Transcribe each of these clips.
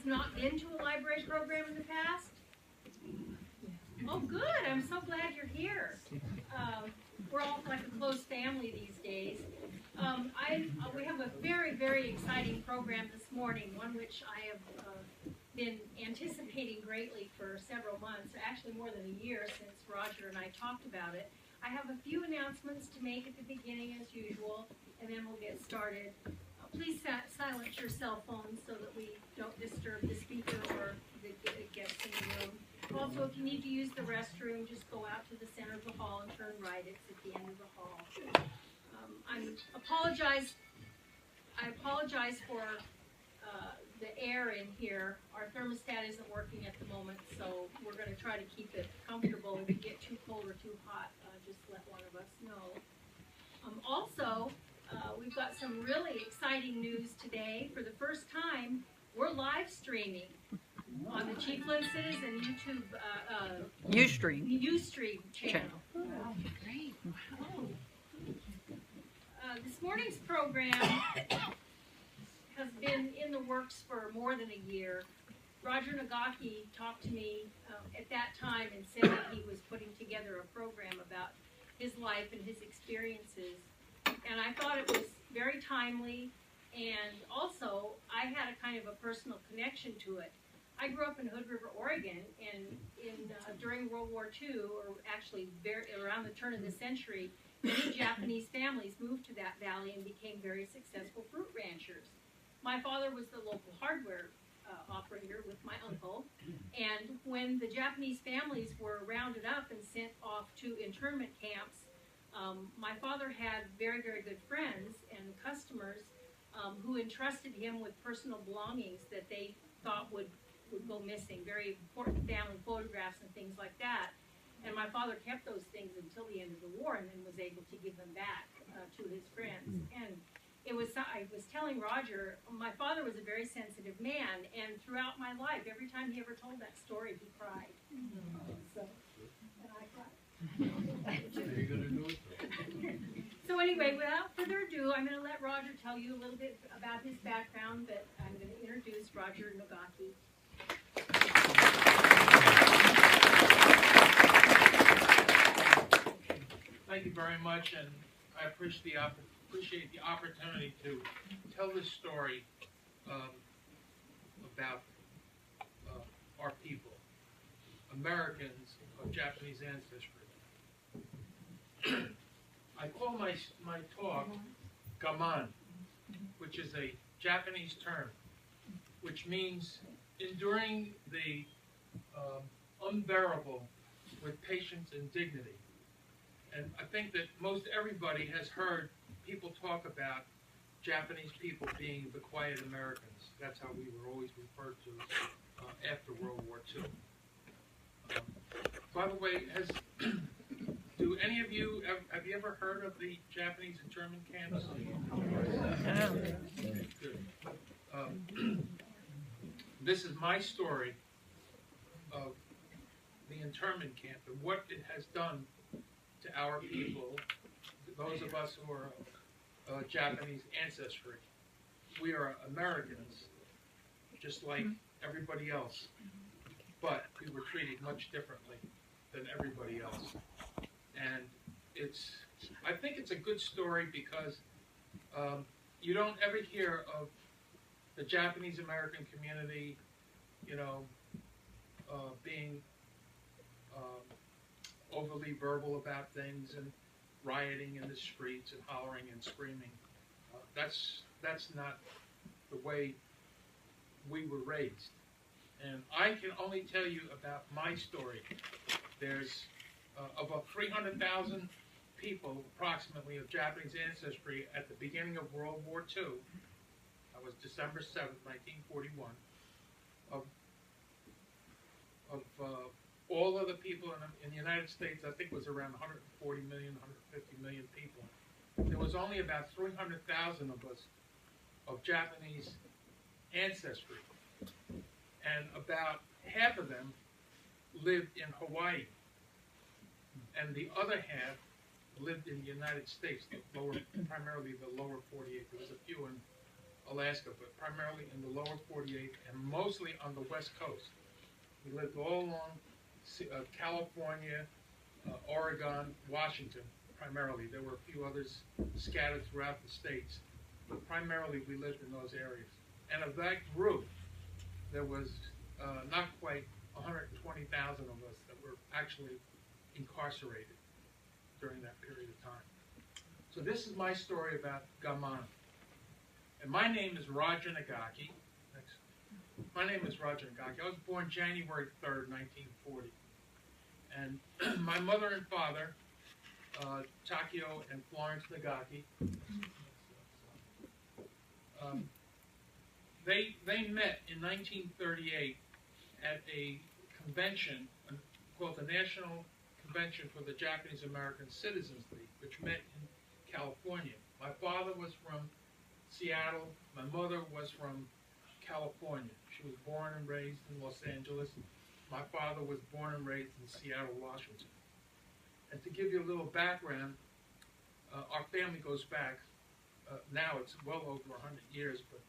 not been to a library program in the past? Oh, good. I'm so glad you're here. We're all like a close family these days. We have a very, very exciting program this morning, one which I have been anticipating greatly for several months, actually more than a year since Roger and I talked about it. I have a few announcements to make at the beginning as usual, and then we'll get started. Please silence your cell phones so that we don't disturb the speaker or the guests in the room. Also, if you need to use the restroom, just go out to the center of the hall and turn right. It's at the end of the hall. I apologize for the air in here. Our thermostat isn't working at the moment, so we're going to try to keep it comfortable. If you get too cold or too hot, just let one of us know. Also, we've got some really exciting news today. For the first time, we're live streaming on the Chiefland Citizen YouTube Ustream channel. Wow, great. Wow. This morning's program has been in the works for more than a year. Roger Nogaki talked to me at that time and said that he was putting together a program about his life and his experiences. And I thought it was very timely, and also I had a kind of a personal connection to it. I grew up in Hood River, Oregon, and during World War II, or actually around the turn of the century, many Japanese families moved to that valley and became very successful fruit ranchers. My father was the local hardware operator with my uncle, and when the Japanese families were rounded up and sent off to internment camps, my father had very, very good friends and customers who entrusted him with personal belongings that they thought would go missing, very important family photographs and things like that. And my father kept those things until the end of the war and then was able to give them back to his friends. And I was telling Roger, my father was a very sensitive man, and throughout my life, every time he ever told that story, he cried. And I cried. So anyway, without further ado, I'm going to let Roger tell you a little bit about his background, but I'm going to introduce Roger Nogaki. Thank you very much, and I appreciate the opportunity to tell this story about our people, Americans of Japanese ancestry. I call my talk gaman, which is a Japanese term, which means enduring the unbearable with patience and dignity. And I think that most everybody has heard people talk about Japanese people being the quiet Americans. That's how we were always referred to after World War II. By the way, do any of you, have you ever heard of the Japanese internment camps? This is my story of the internment camp and what it has done to our people, those of us who are Japanese ancestry. We are Americans, just like everybody else, but we were treated much differently than everybody else. And I think it's a good story because you don't ever hear of the Japanese American community, being overly verbal about things and rioting in the streets and hollering and screaming. That's not the way we were raised. And I can only tell you about my story. There's about 300,000 people, approximately, of Japanese ancestry at the beginning of World War II. That was December 7th, 1941. Of all of the people in the United States, I think was around 140 million, 150 million people. There was only about 300,000 of us of Japanese ancestry. And about half of them lived in Hawaii. And the other half lived in the United States, primarily the lower 48. There was a few in Alaska, but primarily in the lower 48 and mostly on the west coast. We lived all along California, Oregon, Washington, primarily. There were a few others scattered throughout the states, but primarily we lived in those areas. And of that group, there was not quite 120,000 of us that were actually incarcerated during that period of time. So this is my story about Gaman. And my name is Roger Nogaki. My name is Roger Nogaki. I was born January 3rd, 1940. And my mother and father, Takio and Florence Nogaki, they met in 1938 at a convention called the National Convention for the Japanese American Citizens League, which met in California. My father was from Seattle. My mother was from California. She was born and raised in Los Angeles. My father was born and raised in Seattle, Washington. And to give you a little background, our family goes back, now it's well over 100 years, but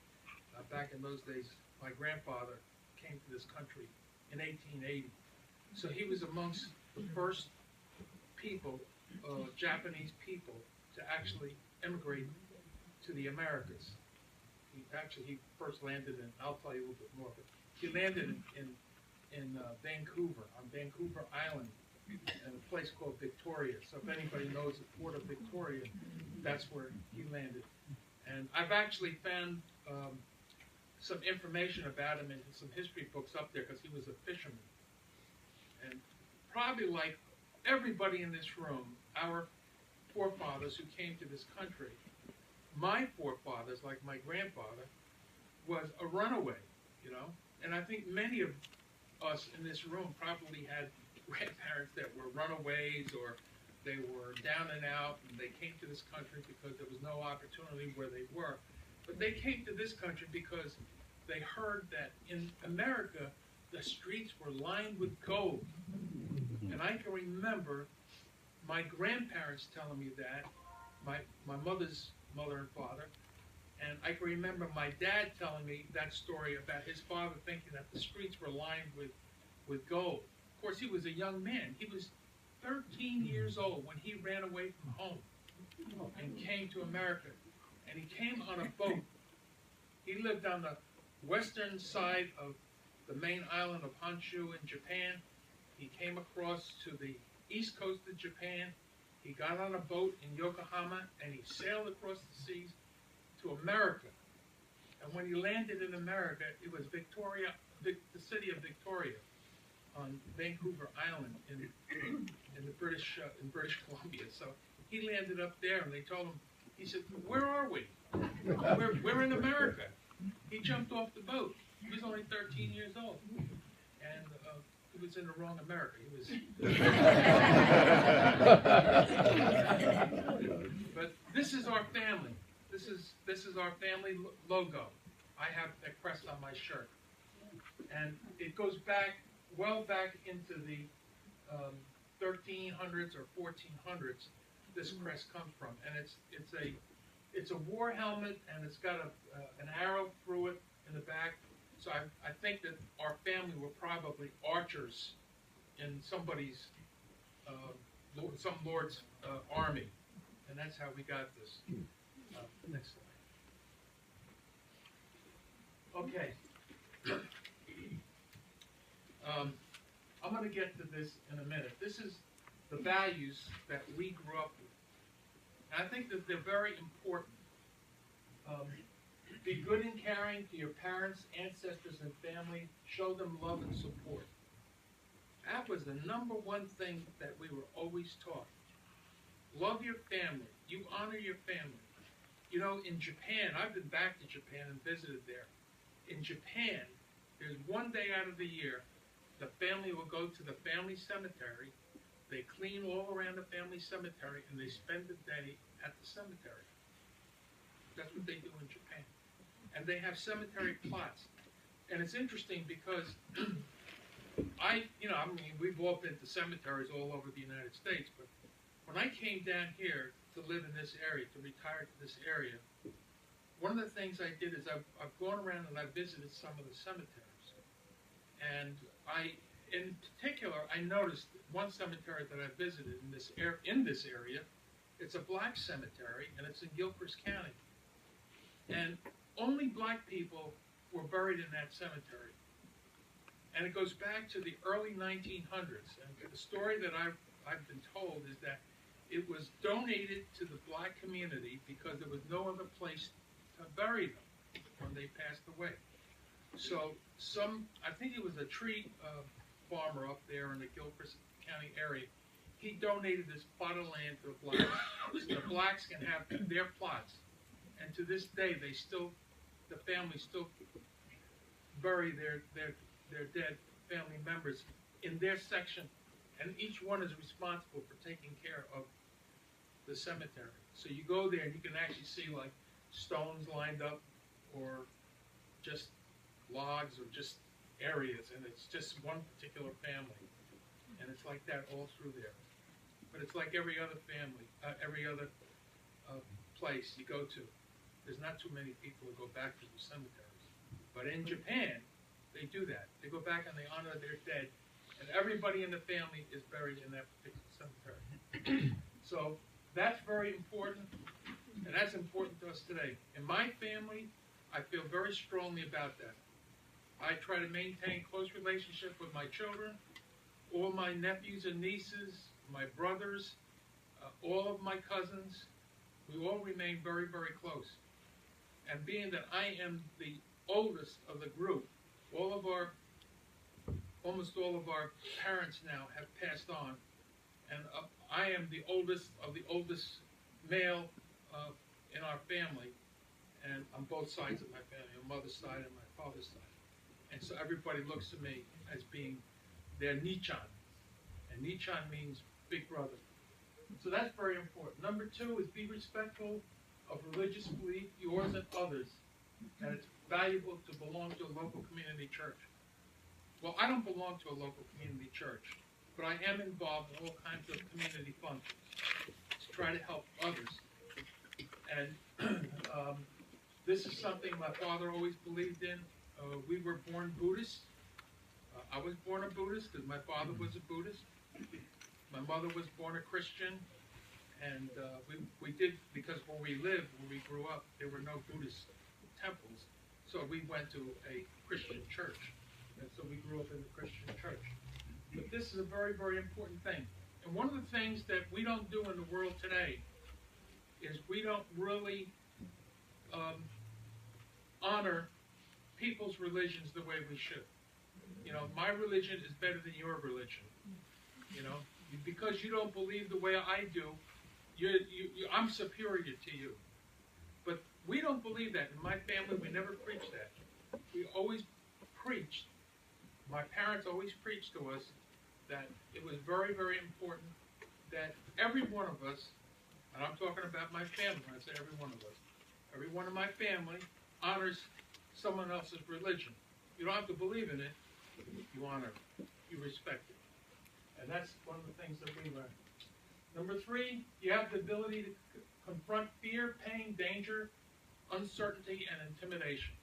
back in those days, my grandfather came to this country in 1880. So he was amongst the first people, Japanese people, to actually immigrate to the Americas. He first landed in, I'll tell you a little bit more, but he landed in Vancouver, on Vancouver Island, in a place called Victoria. So if anybody knows the port of Victoria, that's where he landed. And I've actually found some information about him in some history books up there because he was a fisherman. And probably like everybody in this room, our forefathers who came to this country, my forefathers, like my grandfather, was a runaway, you know? And I think many of us in this room probably had grandparents that were runaways or they were down and out and they came to this country because there was no opportunity where they were. But they came to this country because they heard that in America, the streets were lined with gold. And I can remember my grandparents telling me that, my mother's mother and father, and I can remember my dad telling me that story about his father thinking that the streets were lined with gold. Of course, he was a young man. He was 13 years old when he ran away from home and came to America. And he came on a boat. He lived on the western side of the main island of Honshu in Japan. He came across to the east coast of Japan. He got on a boat in Yokohama and he sailed across the seas to America. And when he landed in America, it was Victoria, the city of Victoria on Vancouver Island in the British Columbia. So he landed up there and they told him, he said, "Where are we? We're in America." He jumped off the boat. He was only 13 years old. And he was in the wrong America. He was. But this is our family. This is our family logo. I have that crest on my shirt, and it goes back well back into the 1300s or 1400s. This crest comes from, and it's a war helmet, and it's got an arrow through it in the back. So I think that our family were probably archers in somebody's, some lord's army, and that's how we got this. Next slide. Okay. I'm going to get to this in a minute. This is the values that we grew up with. And I think that they're very important. Be good and caring to your parents, ancestors, and family. Show them love and support. That was the number one thing that we were always taught. Love your family. You honor your family. You know, in Japan, I've been back to Japan and visited there. In Japan, there's one day out of the year, the family will go to the family cemetery. They clean all around the family cemetery, and they spend the day at the cemetery. That's what they do in Japan. And they have cemetery plots. And it's interesting because we've all been to cemeteries all over the United States, but when I came down here to live in this area, to retire to this area, one of the things I did is I've gone around and I've visited some of the cemeteries. And in particular, I noticed one cemetery that I visited in this area. It's a black cemetery, and it's in Gilchrist County. And only black people were buried in that cemetery. And it goes back to the early 1900s. And the story that I've been told is that it was donated to the black community because there was no other place to bury them when they passed away. So I think it was a tree farmer up there in the Gilchrist County area. He donated this plot of land to the blacks, so the blacks can have their plots. And to this day, the families still bury their dead family members in their section, and each one is responsible for taking care of the cemetery. So you go there and you can actually see like stones lined up, or just logs, or just areas, and it's just one particular family, and it's like that all through there. But it's like every other family, every other place you go to. There's not too many people who go back to the cemeteries. But in Japan, they do that. They go back and they honor their dead, and everybody in the family is buried in that particular cemetery. So that's very important, and that's important to us today. In my family, I feel very strongly about that. I try to maintain close relationship with my children, all my nephews and nieces, my brothers, all of my cousins. We all remain very, very close. And being that I am the oldest of the group, almost all of our parents now have passed on, and I am the oldest of the oldest male in our family, and on both sides of my family, on mother's side and my father's side. And so everybody looks to me as being their Nichan. And Nichan means big brother. So that's very important. Number 2 is be respectful of religious belief, yours and others. And it's valuable to belong to a local community church. Well, I don't belong to a local community church, but I am involved in all kinds of community functions to try to help others. And this is something my father always believed in. We were born Buddhists. I was born a Buddhist because my father was a Buddhist. My mother was born a Christian. And we did, because where we lived, where we grew up, there were no Buddhist temples. So we went to a Christian church. And so we grew up in the Christian church. But this is a very, very important thing. And one of the things that we don't do in the world today is we don't really honor people's religions the way we should. You know, my religion is better than your religion. You know, because you don't believe the way I do, I'm superior to you. But we don't believe that. In my family, we never preached that. We always preached, my parents always preached to us that it was very, very important that every one of us, and I'm talking about my family when I say every one of us, every one of my family honors someone else's religion. You don't have to believe in it. You honor it. You respect it. And that's one of the things that we learn. Number 3, you have the ability to confront fear, pain, danger, uncertainty, and intimidation.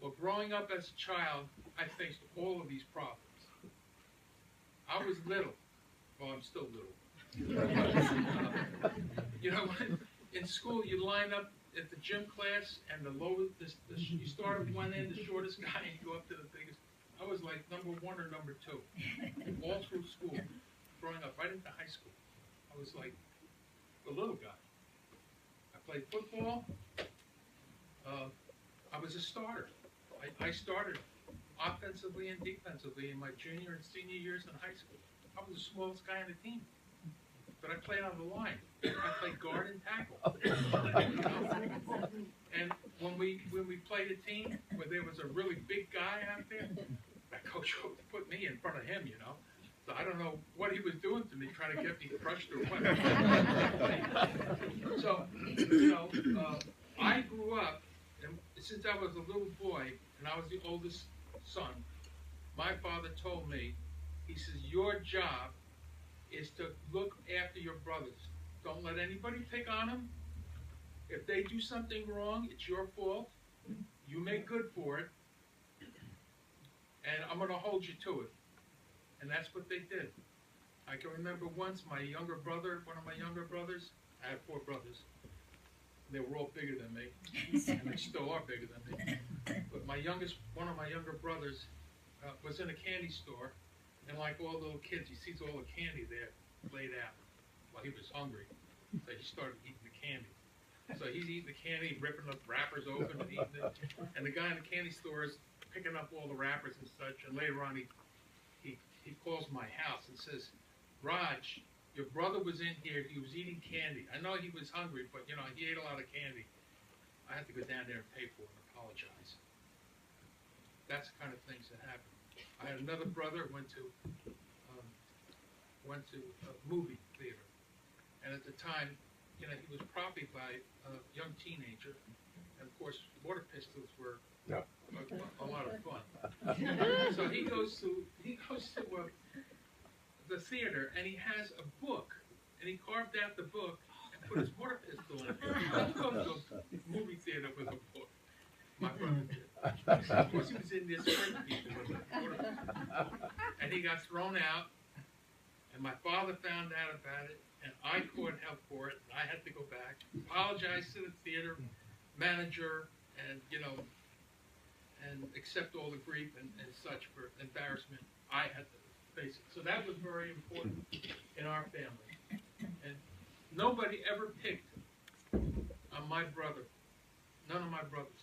Well, growing up as a child, I faced all of these problems. I was little. Well, I'm still little. You know, in school, you line up at the gym class, and you start at one end, the shortest guy, and you go up to the biggest. I was like number 1 or number 2, all through school, growing up, right into high school. I was like the little guy. I played football. I was a starter. I started offensively and defensively in my junior and senior years in high school. I was the smallest guy on the team. But I played on the line. I played guard and tackle. You know? And when we played a team where there was a really big guy out there, my coach put me in front of him, you know. So I don't know what he was doing to me, trying to get me crushed or what. So, you know, I grew up, and since I was a little boy, and I was the oldest son, my father told me, he says, your job is to look after your brothers. Don't let anybody pick on them. If they do something wrong, it's your fault. You make good for it. And I'm going to hold you to it. And that's what they did. I can remember once my younger brother, one of my younger brothers, I have 4 brothers. They were all bigger than me, and they still are bigger than me. But one of my younger brothers was in a candy store, and like all little kids, he sees all the candy there laid out. Well, he was hungry, so he started eating the candy. So he's eating the candy, ripping the wrappers open and eating it. And the guy in the candy store is picking up all the wrappers and such. And later on, he calls my house and says, "Raj, your brother was in here. He was eating candy. I know he was hungry, but, you know, he ate a lot of candy. I had to go down there and pay for it and apologize." That's the kind of things that happen. I had another brother went to a movie theater, and at the time, you know, he was profited by a young teenager, and of course, water pistols were a lot of fun. So he goes to the theater, and he has a book, and he carved out the book and put his water pistol in it. Don't go to a movie theater with a book. My brother did. Of course, he was in this with a water pistol. And he got thrown out, and my father found out about it, and I caught hell for it, and I had to go back, apologize to the theater manager, and, you know, and accept all the grief and such for embarrassment I had to face it. So that was very important in our family. And nobody ever picked on my brother. None of my brothers.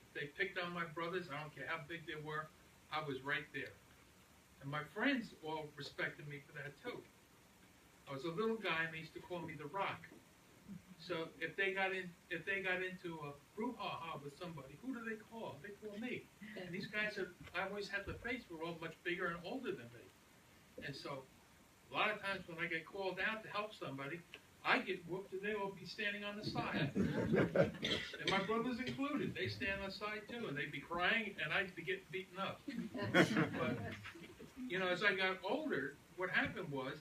If they picked on my brothers, I don't care how big they were, I was right there. And my friends all respected me for that too. I was a little guy, and they used to call me the Rock. So if they got into a brouhaha with somebody, who do they call? They call me. And these guys I always had the face, were all much bigger and older than me. And so a lot of times when I get called out to help somebody, I get whooped and they will be standing on the side. And my brothers included. They stand on the side too, and they'd be crying, and I'd be getting beaten up. But, you know, as I got older, what happened was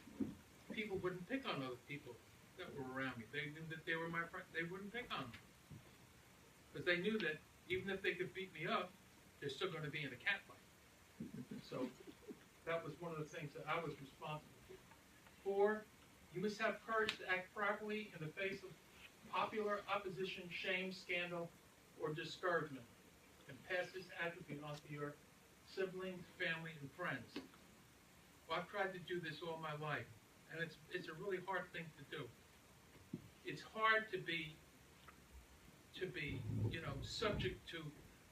people wouldn't pick on other people that were around me. They knew that they were my friend. They wouldn't pick on them. Because they knew that even if they could beat me up, they're still going to be in a cat fight. So that was one of the things that I was responsible for. 4, you must have courage to act properly in the face of popular opposition, shame, scandal, or discouragement, and pass this attribute on to your siblings, family, and friends. Well, I've tried to do this all my life, and it's a really hard thing to do. It's hard to be you know, subject to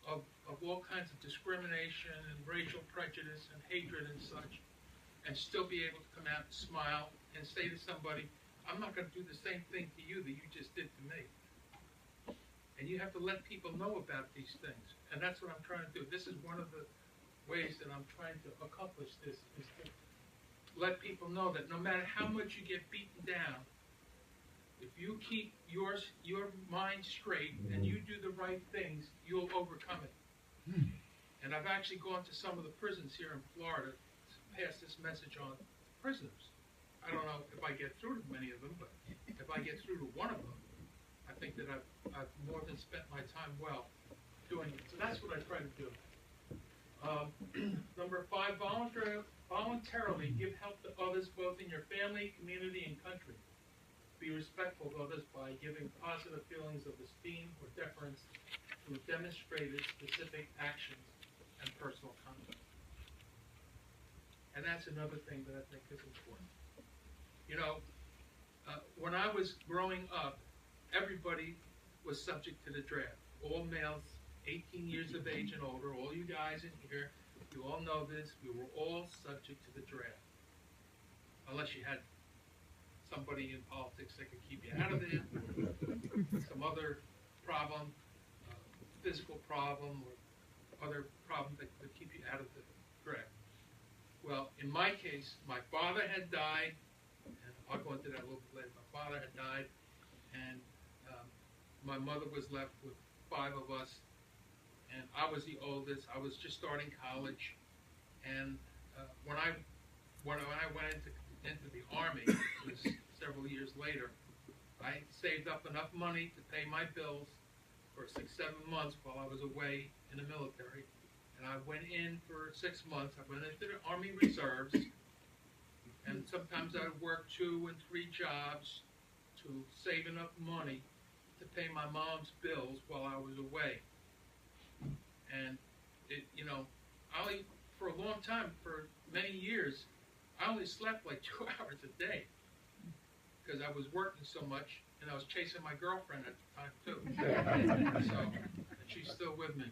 of all kinds of discrimination and racial prejudice and hatred and such, and still be able to come out and smile and say to somebody, "I'm not going to do the same thing to you that you just did to me." And you have to let people know about these things, and that's what I'm trying to do. This is one of the ways that I'm trying to accomplish this, is to let people know that no matter how much you get beaten down, if you keep your mind straight and you do the right things, you'll overcome it. And I've actually gone to some of the prisons here in Florida to pass this message on to prisoners. I don't know if I get through to many of them, but if I get through to one of them, I think that I've more than spent my time well doing it. So that's what I try to do. Number 5, voluntarily give help to others both in your family, community, and country. Be respectful of others by giving positive feelings of esteem or deference through demonstrated specific actions and personal conduct. And that's another thing that I think is important. You know, when I was growing up, everybody was subject to the draft. All males, 18 years of age and older, all you guys in here, you all know this, we were all subject to the draft. Unless you had somebody in politics that could keep you out of there, some other problem, physical problem, or other problem that could keep you out of the draft. Well, in my case, my father had died, and I'll go into that a little bit later. My father had died, and my mother was left with 5 of us, and I was the oldest. I was just starting college, and when I went into the Army, it was several years later, I saved up enough money to pay my bills for 6-7 months while I was away in the military. And I went in for 6 months. I went into the Army Reserves. And sometimes I would work 2 and 3 jobs to save enough money to pay my mom's bills while I was away. And it, you know, for a long time, for many years, I only slept like 2 hours a day because I was working so much, and I was chasing my girlfriend at the time too. So, and she's still with me.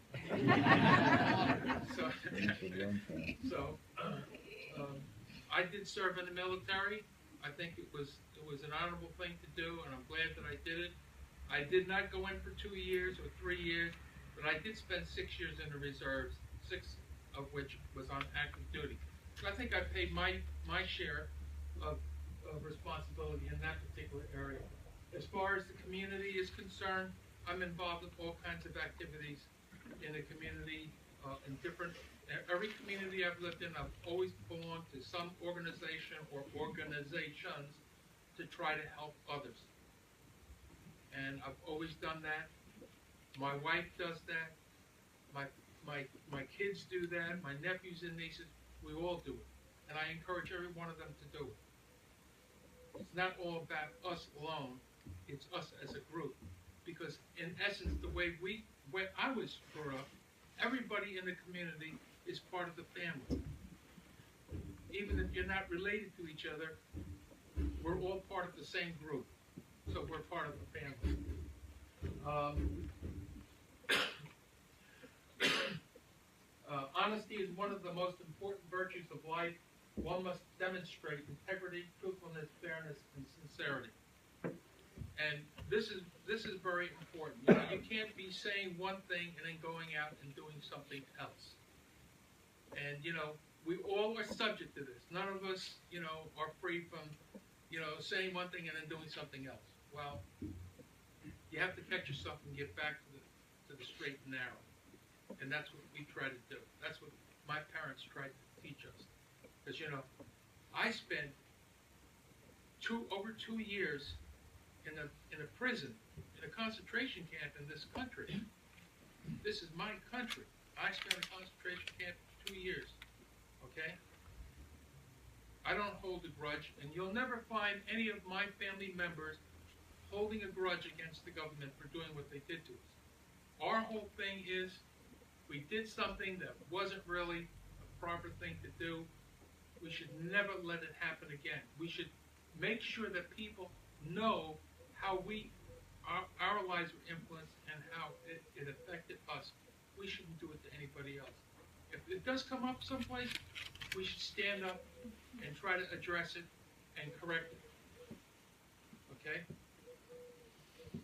I did serve in the military. I think it was an honorable thing to do, and I'm glad that I did it. I did not go in for 2 years or 3 years, but I did spend 6 years in the reserves, 6 of which was on active duty. So I think I paid my share of responsibility in that particular area. As far as the community is concerned, I'm involved in all kinds of activities in the community, in every community I've lived in. I've always belonged to some organization or organizations to try to help others. And I've always done that. My wife does that. My kids do that. My nephews and nieces, we all do it. And I encourage every one of them to do it. It's not all about us alone. It's us as a group. Because in essence, the way I was brought up, everybody in the community is part of the family. Even if you're not related to each other, we're all part of the same group. So we're part of the family. Honesty is one of the most important virtues of life. One must demonstrate integrity, truthfulness, fairness, and sincerity. And this is very important. You know, you can't be saying one thing and then going out and doing something else. And, you know, we all are subject to this. None of us, you know, are free from, you know, saying one thing and then doing something else. Well, you have to catch yourself and get back to the straight and narrow. And that's what we try to do. That's what my parents tried to teach us. Because, you know, I spent over 2 years in a prison, in a concentration camp in this country. This is my country. I spent in a concentration camp for 2 years. Okay? I don't hold a grudge, and you'll never find any of my family members holding a grudge against the government for doing what they did to us. Our whole thing is, we did something that wasn't really a proper thing to do. We should never let it happen again. We should make sure that people know how our lives were influenced and how it affected us. We shouldn't do it to anybody else. If it does come up someplace, we should stand up and try to address it and correct it. Okay?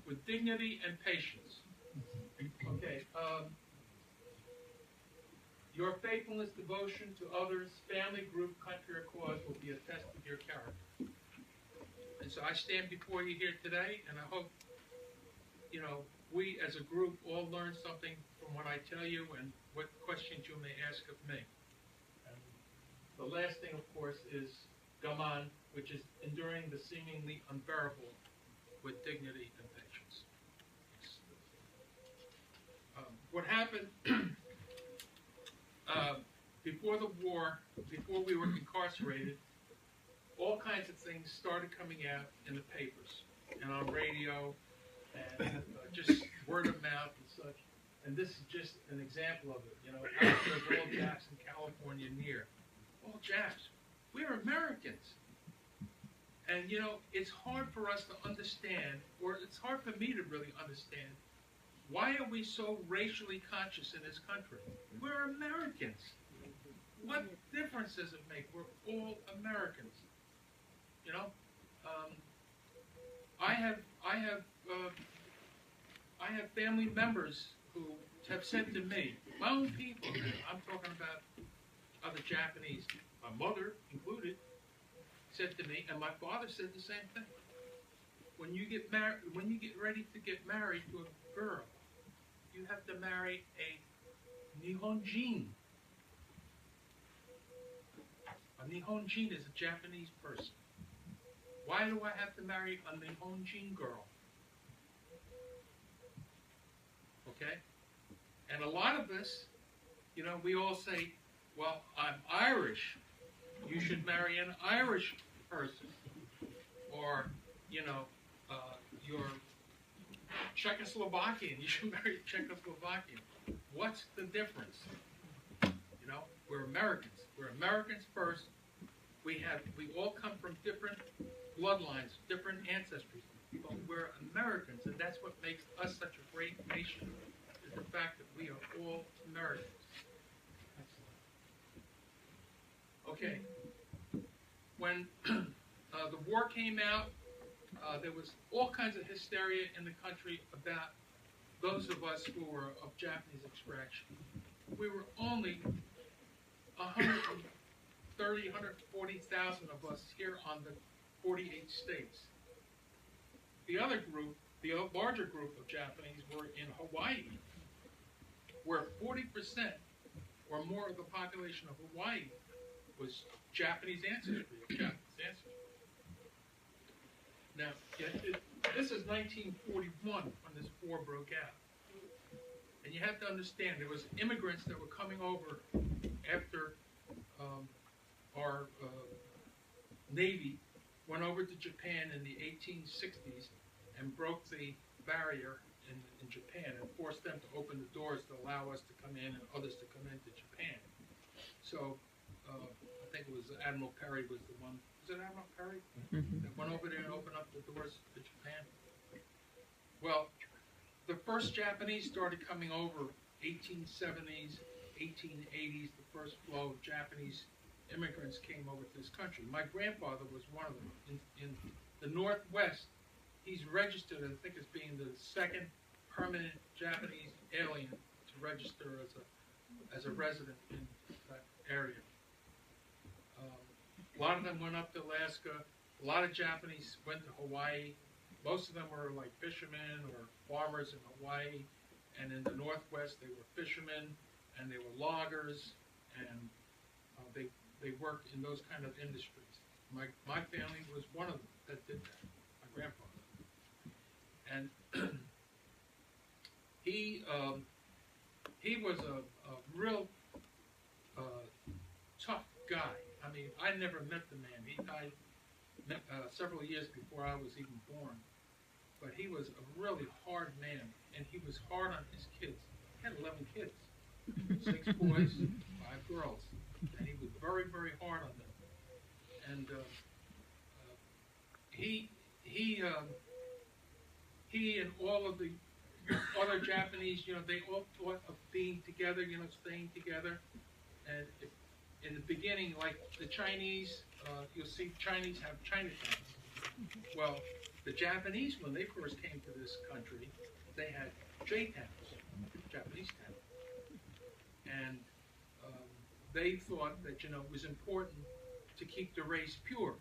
With dignity and patience. Okay. Your faithfulness, devotion to others, family, group, country, or cause will be a test of your character. And so I stand before you here today, and I hope, you know, we as a group all learn something from what I tell you and what questions you may ask of me. And the last thing, of course, is gaman, which is enduring the seemingly unbearable with dignity and patience. What happened before the war, before we were incarcerated, all kinds of things started coming out in the papers and on radio and just word of mouth and such. And this is just an example of it. You know, out there of all Japs in California near. All Japs. We're Americans. And, you know, it's hard for us to understand, or it's hard for me to really understand, why are we so racially conscious in this country? We're Americans. What difference does it make? We're all Americans. You know, I have family members who have said to me, my own people, I'm talking about other Japanese, my mother included, said to me, and my father said the same thing. When you get married, when you get ready to get married to a girl, you have to marry a Nihonjin. A Nihonjin is a Japanese person. Why do I have to marry a Nihonjin girl? Okay? And a lot of us, you know, we all say, well, I'm Irish. You should marry an Irish person. Or, you know, you're Czechoslovakian. You should marry a Czechoslovakian. What's the difference? You know, we're Americans. We're Americans first. We all come from different bloodlines, different ancestries. But we're Americans, and that's what makes us such a great nation, is the fact that we are all Americans. Okay. When the war came out, there was all kinds of hysteria in the country about those of us who were of Japanese extraction. We were only 130,000, 140,000 of us here on the 48 states. The other group, the larger group of Japanese, were in Hawaii, where 40% or more of the population of Hawaii was Japanese ancestry, of Japanese ancestry. Now, this is 1941 when this war broke out. And you have to understand, there was immigrants that were coming over after our Navy went over to Japan in the 1860s and broke the barrier in Japan and forced them to open the doors to allow us to come in and others to come into Japan. So I think it was Admiral Perry was the one. Was it Admiral Perry that went over there and opened up the doors to Japan? Well, the first Japanese started coming over 1870s, 1880s. The first flow of Japanese immigrants came over to this country. My grandfather was one of them. In the Northwest, he's registered, I think, as being the second permanent Japanese alien to register as a resident in that area. A lot of them went up to Alaska. A lot of Japanese went to Hawaii. Most of them were like fishermen or farmers in Hawaii. And in the Northwest, they were fishermen and they were loggers, and they worked in those kind of industries. My family was one of them that did that, my grandfather. And he was a real tough guy. I mean, I never met the man. He died several years before I was even born. But he was a really hard man, and he was hard on his kids. He had 11 kids, 6 boys, 5 girls, and he was very, very hard on them. And he and all of the other Japanese, you know, they all thought of being together, you know, staying together. And in the beginning, like the Chinese, you'll see Chinese have Chinatowns. Well, the Japanese, when they first came to this country, they had J-towns, Japanese towns. And they thought that, you know, it was important to keep the race pure.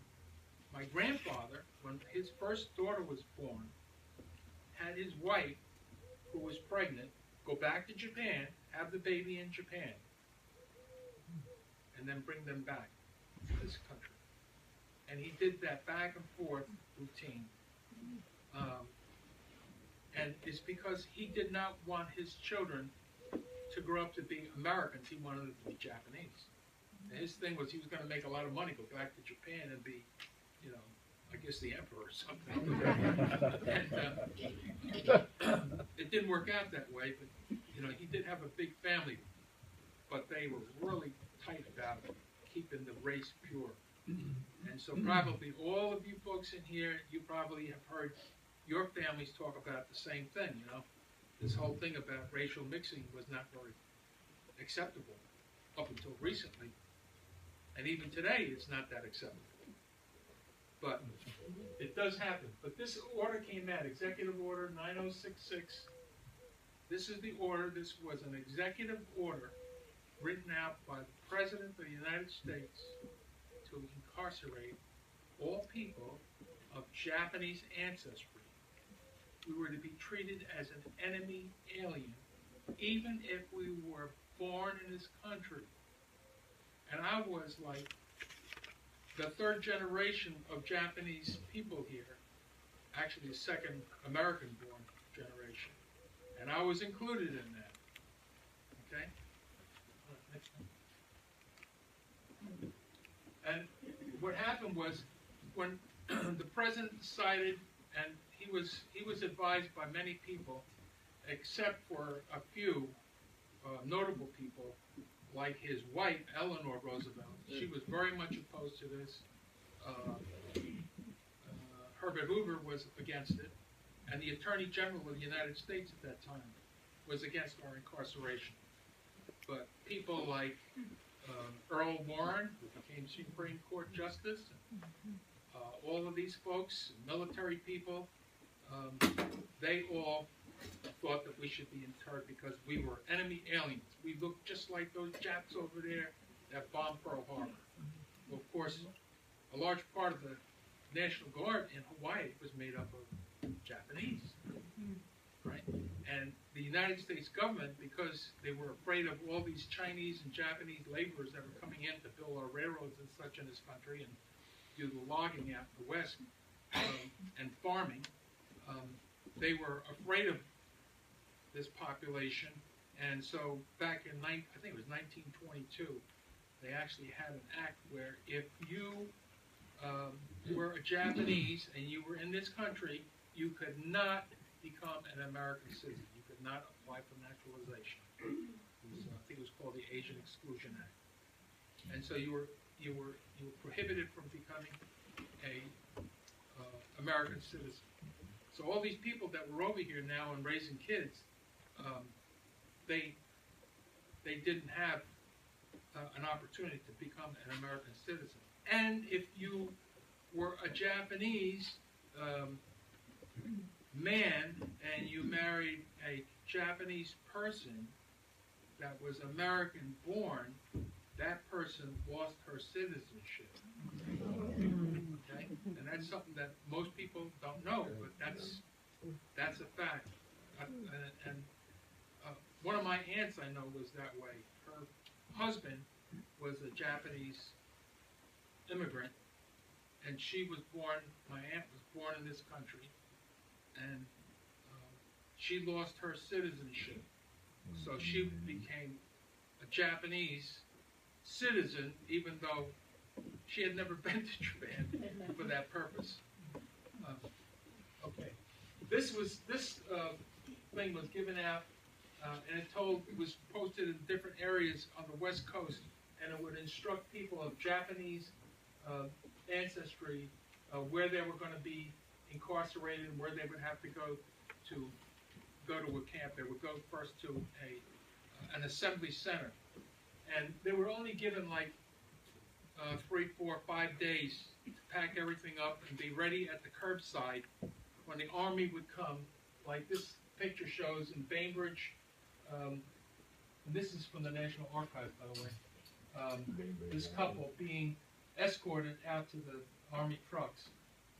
My grandfather, when his first daughter was born, had his wife, who was pregnant, go back to Japan, have the baby in Japan, and then bring them back to this country. And he did that back and forth routine. And it's because he did not want his children to grow up to be Americans. He wanted them to be Japanese. And his thing was he was going to make a lot of money, go back to Japan and be, you know, I guess the emperor or something. And it didn't work out that way, but, you know, he did have a big family, but they were really tight about keeping the race pure. And so probably all of you folks in here, you probably have heard your families talk about the same thing, you know. This whole thing about racial mixing was not very acceptable up until recently. And even today, it's not that acceptable. But it does happen. But this order came out, Executive Order 9066. This is the order. This was an executive order written out by the President of the United States to incarcerate all people of Japanese ancestry. We were to be treated as an enemy alien, even if we were born in this country. And I was like the third generation of Japanese people here, actually the second American-born generation, and I was included in that. Okay? Next one. And what happened was, when the president decided, and he was advised by many people, except for a few notable people, like his wife, Eleanor Roosevelt. She was very much opposed to this. Herbert Hoover was against it, and the Attorney General of the United States at that time was against our incarceration. But people like Earl Warren, who became Supreme Court Justice, all of these folks, military people, they all thought that we should be interred because we were enemy aliens. We looked just like those Japs over there that bombed Pearl Harbor. Well, of course, a large part of the National Guard in Hawaii was made up of Japanese, right? And the United States government, because they were afraid of all these Chinese and Japanese laborers that were coming in to build our railroads and such in this country and do the logging out in the West and farming, they were afraid of this population, and so back in I think it was 1922, they actually had an act where if you were a Japanese and you were in this country, you could not become an American citizen. You could not apply for naturalization. I think it was called the Asian Exclusion Act, and so you were prohibited from becoming a American citizen. So all these people that were over here now and raising kids, they didn't have an opportunity to become an American citizen. And if you were a Japanese man and you married a Japanese person that was American born, that person lost her citizenship. Okay? And that's something that most people don't know, but that's a fact. One of my aunts I know was that way. Her husband was a Japanese immigrant, and my aunt was born in this country, and she lost her citizenship. So she became a Japanese citizen, even though she had never been to Japan for that purpose. Okay, this thing was given out, and it was posted in different areas on the West Coast, and it would instruct people of Japanese ancestry where they were going to be incarcerated and where they would have to go to a camp. They would go first to an assembly center, and they were only given like 3, 4, 5 days to pack everything up and be ready at the curbside when the army would come, like this picture shows in Bainbridge. And this is from the National Archives, by the way. This couple being escorted out to the army trucks,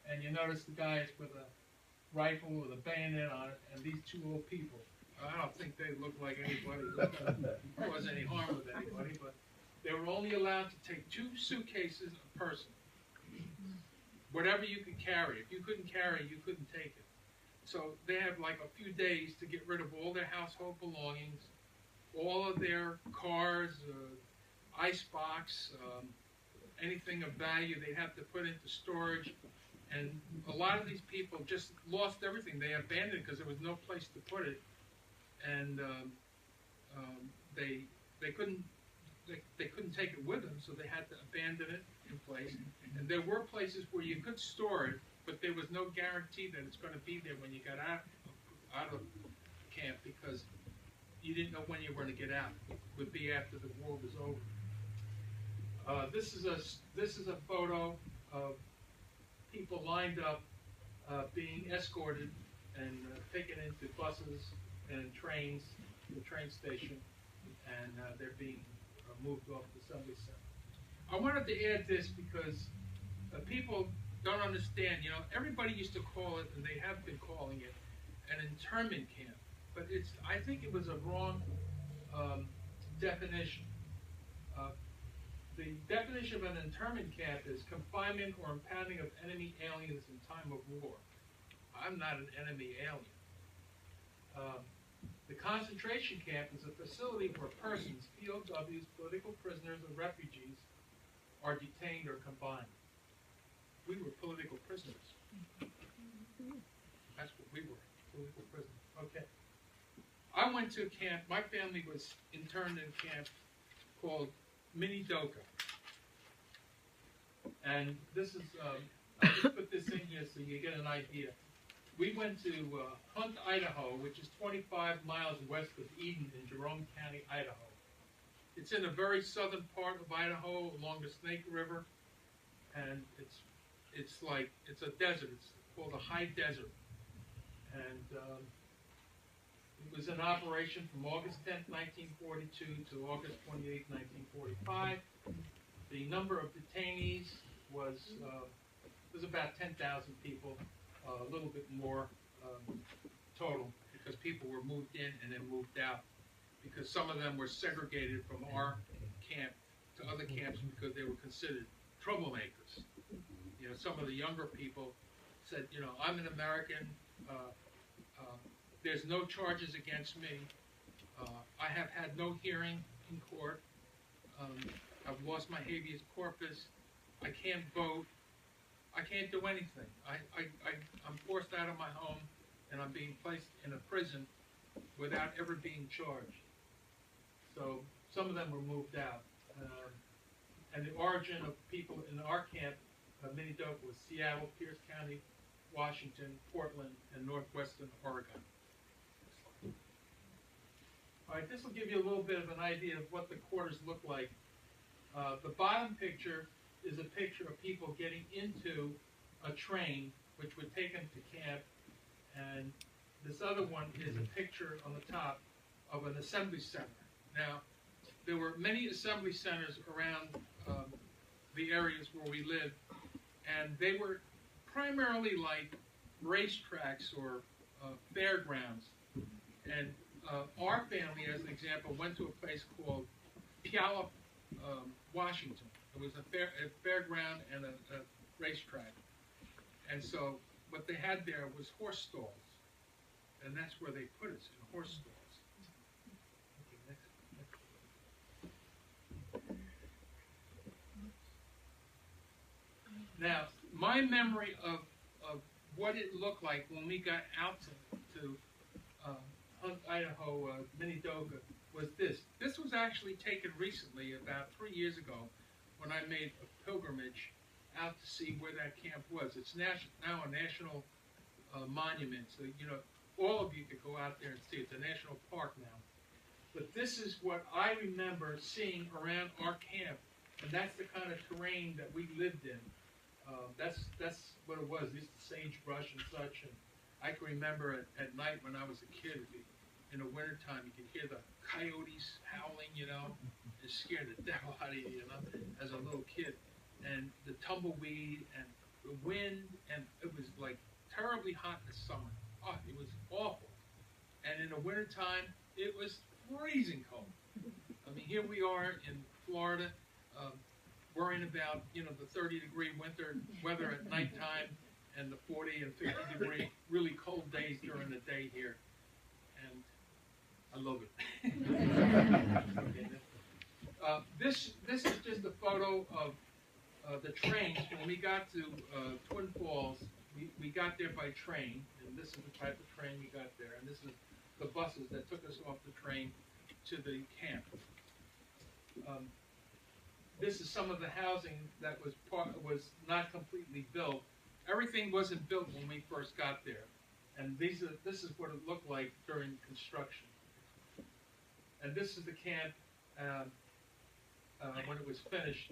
and you notice the guys with a rifle with a bayonet on it, and these two old people. I don't think they look like anybody who caused any harm with anybody, but they were only allowed to take 2 suitcases a person. Whatever you could carry. If you couldn't carry, you couldn't take it. So they have like a few days to get rid of all their household belongings, all of their cars, icebox, anything of value they have to put into storage. And a lot of these people just lost everything. They abandoned it because there was no place to put it, and they couldn't take it with them, so they had to abandon it in place. And there were places where you could store it, but there was no guarantee that it's going to be there when you got out of camp, because you didn't know when you were going to get out. It would be after the war was over. This is a photo of people lined up, being escorted and taken into buses and trains, the train station, and they're being moved off the assembly center. I wanted to add this because people don't understand. You know, everybody used to call it, and they have been calling it, an internment camp, but I think it was a wrong definition. The The definition of an internment camp is confinement or impounding of enemy aliens in time of war. I'm not an enemy alien. The concentration camp is a facility where persons, POWs, political prisoners, or refugees are detained or confined. We were political prisoners. That's what we were, political prisoners. Okay. I went to a camp, my family was interned in a camp called Minidoka. And this is, I just put this in here so you get an idea. We went to Hunt, Idaho, which is 25 miles west of Eden in Jerome County, Idaho. It's in a very southern part of Idaho along the Snake River, and it's a desert. It's called a high desert. And it was in operation from August 10th, 1942 to August 28th, 1945. The number of detainees was about 10,000 people. A little bit more total because people were moved in and then moved out because some of them were segregated from our camp to other camps because they were considered troublemakers. You know, some of the younger people said, you know, I'm an American, there's no charges against me, I have had no hearing in court, I've lost my habeas corpus, I can't vote, I can't do anything. I'm forced out of my home, and I'm being placed in a prison without ever being charged. So some of them were moved out. And the origin of people in our camp, Minidoka, was Seattle, Pierce County, Washington, Portland, and northwestern Oregon. All right, this will give you a little bit of an idea of what the quarters look like. The bottom picture is a picture of people getting into a train which would take them to camp, and this other one is a picture on the top of an assembly center. Now, there were many assembly centers around the areas where we lived, and they were primarily like racetracks or fairgrounds. And our family, as an example, went to a place called Puyallup, Washington. It was a fairground and a racetrack. And so what they had there was horse stalls. And that's where they put us, in horse stalls. Okay, next. Now, my memory of what it looked like when we got out to Hunt, Idaho, Minidoka, was this. This was actually taken recently, about 3 years ago, when I made a pilgrimage out to see where that camp was. It's now a national monument, so you know all of you could go out there and see. It's a national park now. But this is what I remember seeing around our camp, and that's the kind of terrain that we lived in. That's what it was. This sagebrush and such. And I can remember at night when I was a kid, in the wintertime, you could hear the coyotes howling, you know. It scared the devil out of you, you know, as a little kid. And the tumbleweed and the wind, and it was like terribly hot in the summer. Oh, it was awful. And in the wintertime, it was freezing cold. I mean, here we are in Florida, worrying about, you know, the 30-degree weather at nighttime and the 40 and 50-degree really cold days during the day here. And I love it. Okay, this is just a photo of the trains. When we got to Twin Falls, we got there by train, and this is the type of train we got there, and this is the buses that took us off the train to the camp. This is some of the housing that was not completely built. Everything wasn't built when we first got there, and this is what it looked like during construction. And this is the camp when it was finished,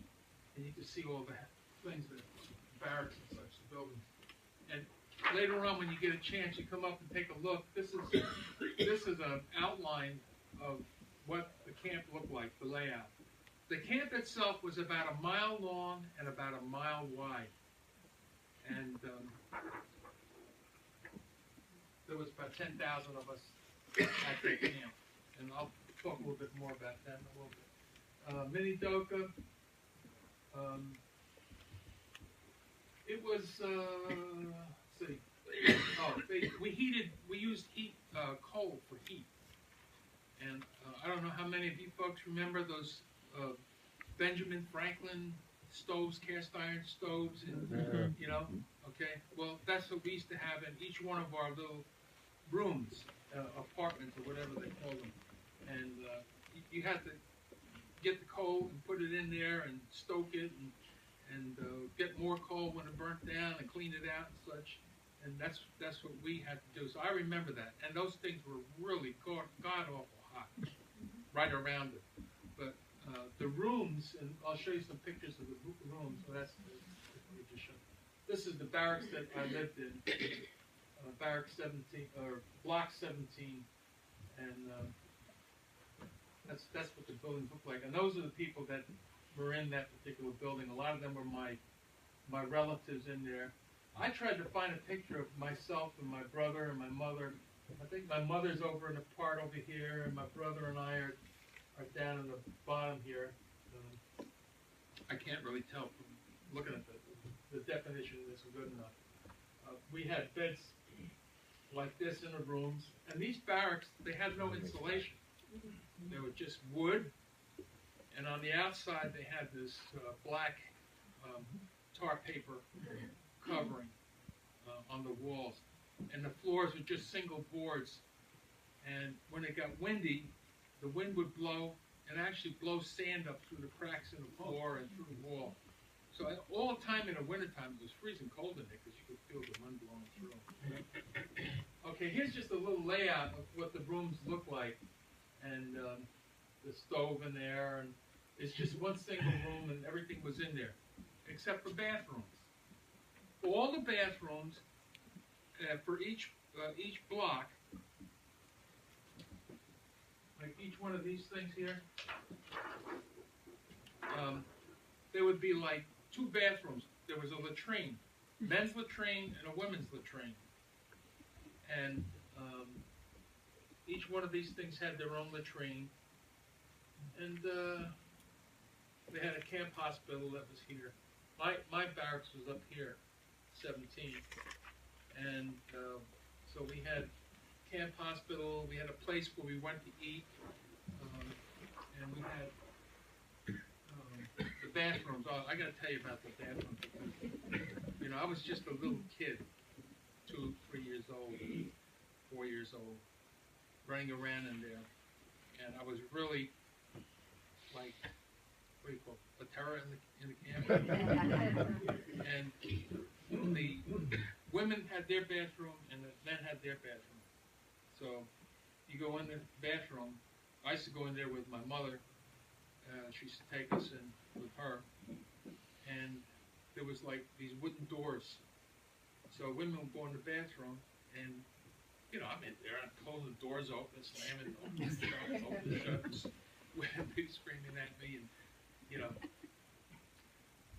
and you can see all the things, the barracks and such, the buildings. And later on, when you get a chance, you come up and take a look. This is an outline of what the camp looked like, the layout. The camp itself was about 1 mile long and about 1 mile wide. And there was about 10,000 of us at the camp. And I'll talk a little bit more about that in a little bit. Minidoka, It was, let's see, we used coal for heat. And I don't know how many of you folks remember those Benjamin Franklin stoves, cast iron stoves, and, you know, okay? Well, that's what we used to have in each one of our little rooms, apartments, or whatever they call them. And you had to get the coal and put it in there and stoke it and get more coal when it burnt down and clean it out and such. And that's what we had to do. So I remember that. And those things were really god-awful hot right around it. But the rooms, and I'll show you some pictures of the rooms. So that's this is the barracks that I lived in, Barrack 17 or Block 17, and that's what the buildings look like. And those are the people that were in that particular building. A lot of them were my relatives in there. I tried to find a picture of myself and my brother and my mother. I think my mother's over in the part over here, and my brother and I are down in the bottom here. I can't really tell from looking at the definition isn't good enough. We had beds like this in the rooms, and these barracks, they had no insulation. They were just wood, and on the outside they had this black tar paper covering on the walls, and the floors were just single boards. And when it got windy, the wind would blow and actually blow sand up through the cracks in the floor and through the wall. So all the time in the wintertime, it was freezing cold in there because you could feel the wind blowing through. Okay, here's just a little layout of what the rooms look like, and the stove in there, and it's just one single room, and everything was in there, except for bathrooms. All the bathrooms for each block, like each one of these things here, there would be like 2 bathrooms. There was a latrine, men's latrine and a women's latrine. And each one of these things had their own latrine. And they had a camp hospital that was here. My barracks was up here, 17. And so we had camp hospital, we had a place where we went to eat, and we had the bathrooms. Oh, I got to tell you about the bathrooms. You know, I was just a little kid, 2, 3 years old, 4 years old, running around in there, and I was really like, what do you call it, a terror in the camp. And the women had their bathroom and the men had their bathroom. So you go in the bathroom. I used to go in there with my mother. She used to take us in with her, and there was like these wooden doors. So women would go in the bathroom, and you know, I'm in there, I'm pulling the doors open, slamming, open the shut, women be screaming at me, and you know,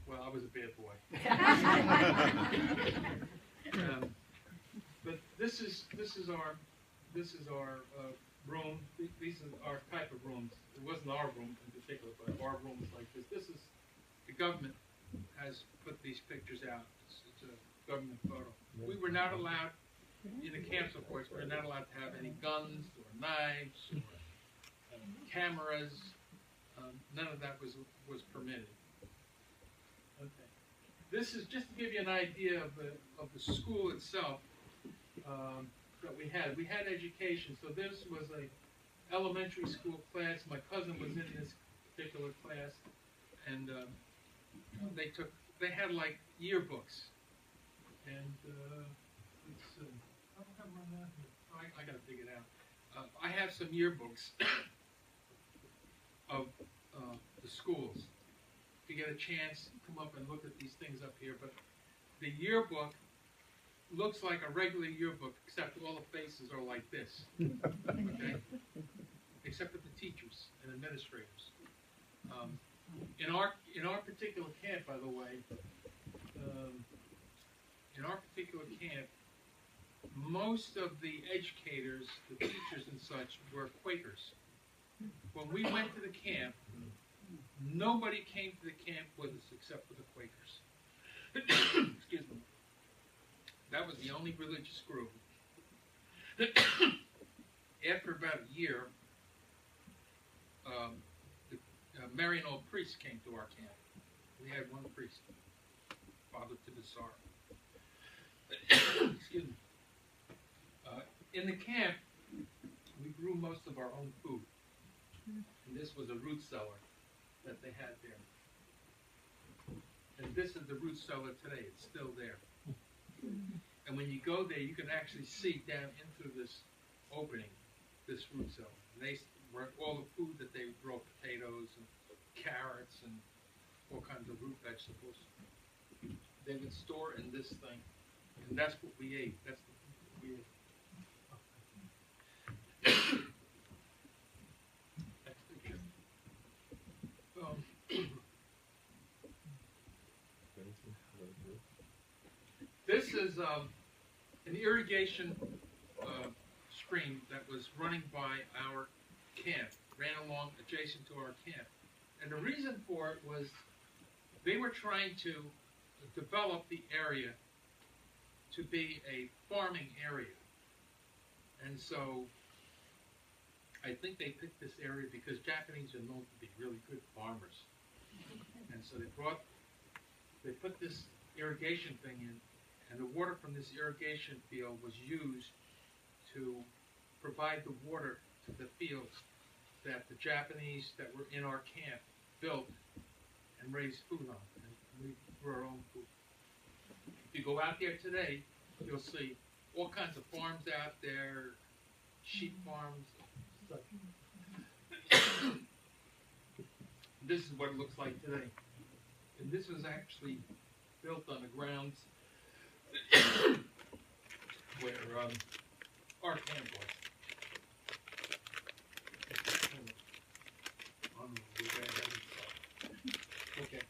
well, I was a bad boy. But this is our room. These are our type of rooms. It wasn't our room in particular, but our rooms like this. This is the government has put these pictures out. It's a government photo. We were not allowed in the camps, of course. We were not allowed to have any guns or knives or cameras. None of that was permitted. Okay. This is just to give you an idea of the school itself that we had. We had education. So this was a elementary school class. My cousin was in this particular class, and they had like yearbooks. And let's see. I don't have one out here. Oh, I got to dig it out. I have some yearbooks of the schools. If you get a chance, come up and look at these things up here. But the yearbook looks like a regular yearbook, except all the faces are like this. Okay? Except for the teachers and administrators. In our particular camp, by the way, in our particular camp, most of the educators, the teachers and such, were Quakers. When we went to the camp, nobody came to the camp with us except for the Quakers. Excuse me. That was the only religious group. After about a year, the Maryknoll priests came to our camp. We had one priest, Father Tibisar. Excuse me. In the camp, we grew most of our own food. And this was a root cellar that they had there. And this is the root cellar today. It's still there. And when you go there, you can actually see down into this opening, this root cellar. And they were all the food that they grow, potatoes and carrots and all kinds of root vegetables. They would store in this thing. And that's what we ate. That's the food that we ate. Next picture. This is an irrigation stream that was running by our camp, ran along adjacent to our camp. And the reason for it was they were trying to develop the area to be a farming area. And so I think they picked this area because Japanese are known to be really good farmers. And so they put this irrigation thing in, and the water from this irrigation field was used to provide the water to the fields that the Japanese that were in our camp built and raised food on. And we grew our own food. If you go out there today, you'll see all kinds of farms out there, sheep farms. This is what it looks like today. And this was actually built on the grounds where our camp was. Okay.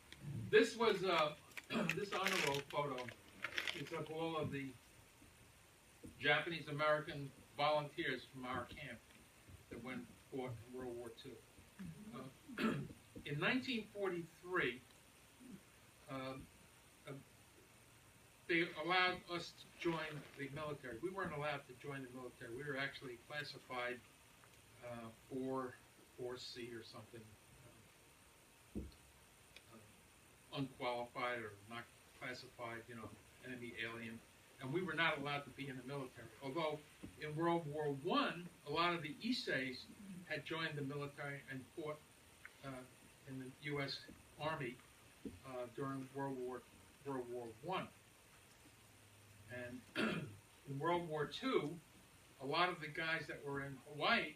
This was this honor roll photo. It's of all of the Japanese American volunteers from our camp that fought in World War II. In 1943, they allowed us to join the military. We weren't allowed to join the military. We were actually classified 4C or something, unqualified or not classified, enemy alien. And we were not allowed to be in the military. Although in World War I, a lot of the Issei's had joined the military and fought in the U.S. Army during World War I. And in World War II, a lot of the guys that were in Hawaii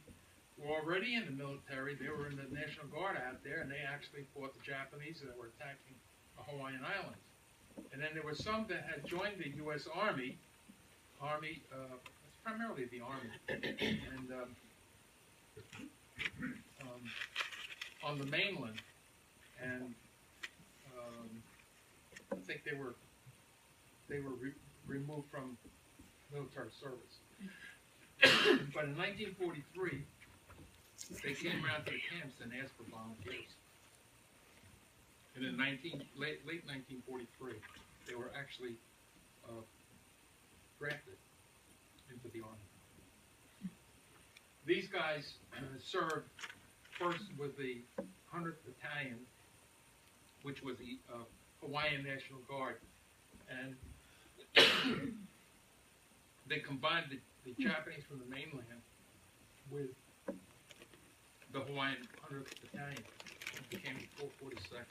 were already in the military. They were in the National Guard out there, and they actually fought the Japanese that were attacking the Hawaiian Islands. And then there were some that had joined the U.S. Army. It's primarily the Army. And on the mainland. And I think they were removed from military service. But in 1943, they came around to the camps and asked for volunteers. And in late 1943, they were actually drafted into the Army. These guys served first with the 100th Battalion, which was the Hawaiian National Guard, and they combined the Japanese from the mainland with the Hawaiian 100th Battalion. It became the 442nd.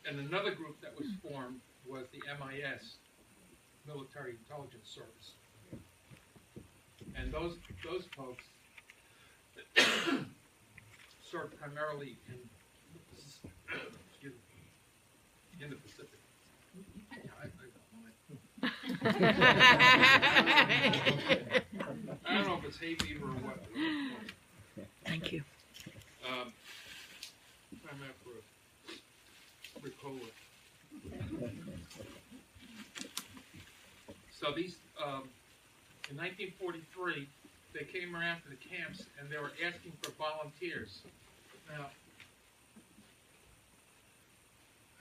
And another group that was formed was the MIS, Military Intelligence Service. And those folks served primarily in the Pacific. I don't know if it's hay fever or what. Thank you. I'm out for a Ricola. So these, in 1943, they came around to the camps and they were asking for volunteers. Now,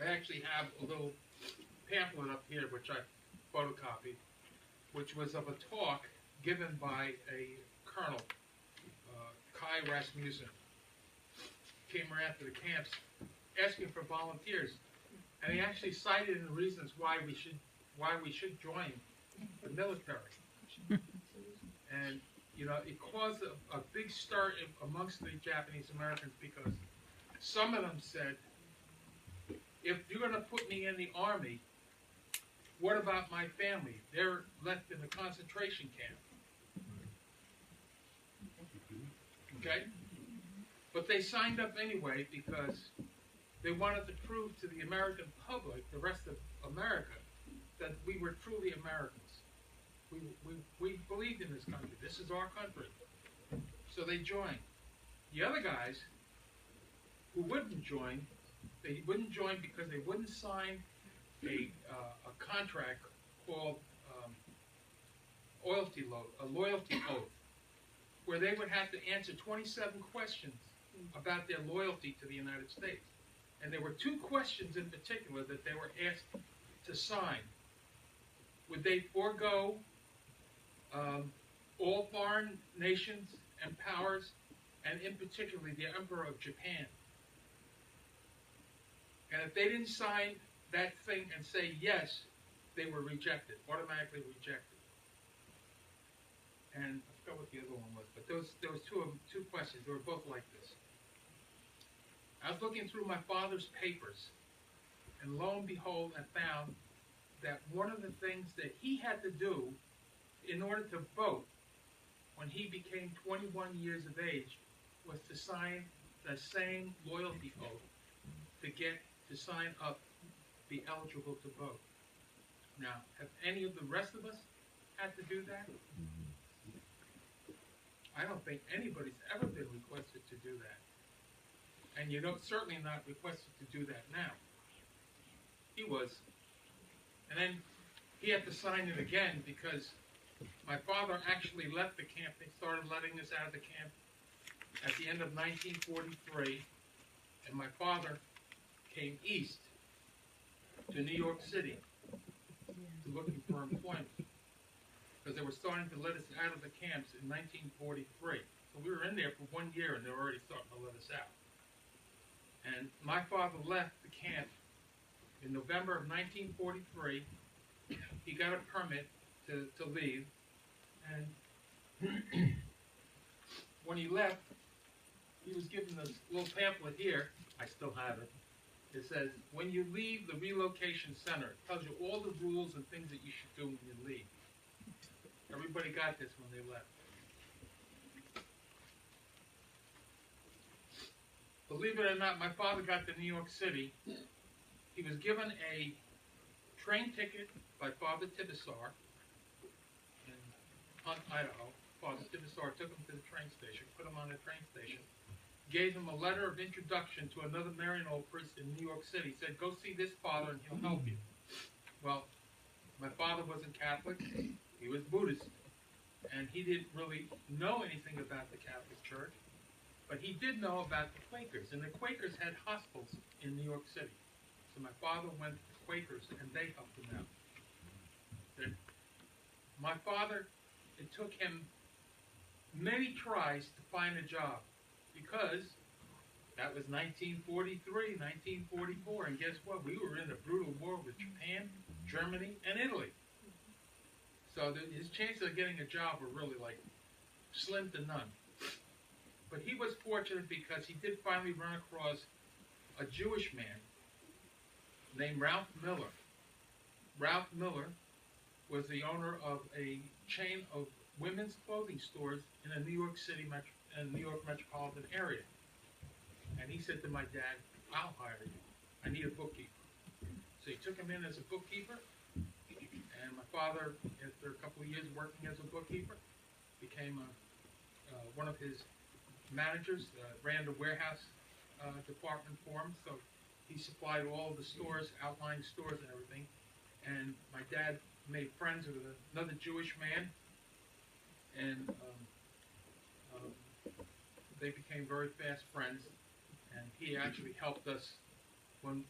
I actually have a little pamphlet up here, which I photocopied, which was of a talk given by a colonel, Kai Rasmussen. Came around to the camps asking for volunteers, and he actually cited the reasons why we should join the military. And it caused a big stir amongst the Japanese Americans, because some of them said, if you're going to put me in the army, what about my family? They're left in a concentration camp. Okay? But they signed up anyway because they wanted to prove to the American public, the rest of America, that we were truly Americans. We believed in this country. This is our country. So they joined. The other guys who wouldn't join, they wouldn't join because they wouldn't sign a contract called a loyalty oath, where they would have to answer 27 questions about their loyalty to the United States. And there were 2 questions in particular that they were asked to sign. Would they forego all foreign nations and powers, and in particular the Emperor of Japan? And if they didn't sign that thing and say yes, they were rejected, automatically rejected. And I forgot what the other one was, but there was two questions. They were both like this. I was looking through my father's papers, and lo and behold, I found that one of the things that he had to do in order to vote when he became 21 years of age was to sign the same loyalty oath to sign up, be eligible to vote. Now, have any of the rest of us had to do that? I don't think anybody's ever been requested to do that. And you don't certainly not requested to do that now. He was. And then he had to sign it again because my father actually left the camp. They started letting us out of the camp at the end of 1943. And my father came east to New York City to looking for employment, because they were starting to let us out of the camps in 1943. So we were in there for 1 year, and they were already starting to let us out. And my father left the camp in November of 1943. He got a permit to leave, and when he left, he was given this little pamphlet here. I still have it. It says, when you leave the relocation center, it tells you all the rules and things that you should do when you leave. Everybody got this when they left. Believe it or not, my father got to New York City. He was given a train ticket by Father Tibisar in Hunt, Idaho. Father Tibisar took him to the train station, put him on the train station, gave him a letter of introduction to another Maryknoll priest in New York City. He said, go see this father and he'll help you. Well, my father wasn't Catholic. He was Buddhist. And he didn't really know anything about the Catholic Church. But he did know about the Quakers. And the Quakers had hospitals in New York City. So my father went to the Quakers and they helped him out. My father, it took him many tries to find a job, because that was 1943, 1944, and guess what? We were in a brutal war with Japan, Germany, and Italy. So his chances of getting a job were really like slim to none. But he was fortunate because he did finally run across a Jewish man named Ralph Miller. Ralph Miller was the owner of a chain of women's clothing stores in the New York City New York metropolitan area. And he said to my dad, I'll hire you. I need a bookkeeper. So he took him in as a bookkeeper. And my father, after a couple of years working as a bookkeeper, became one of his managers, ran the warehouse department for him. So he supplied all of the stores, outlying stores and everything. And my dad made friends with another Jewish man. And they became very fast friends, and he actually helped us when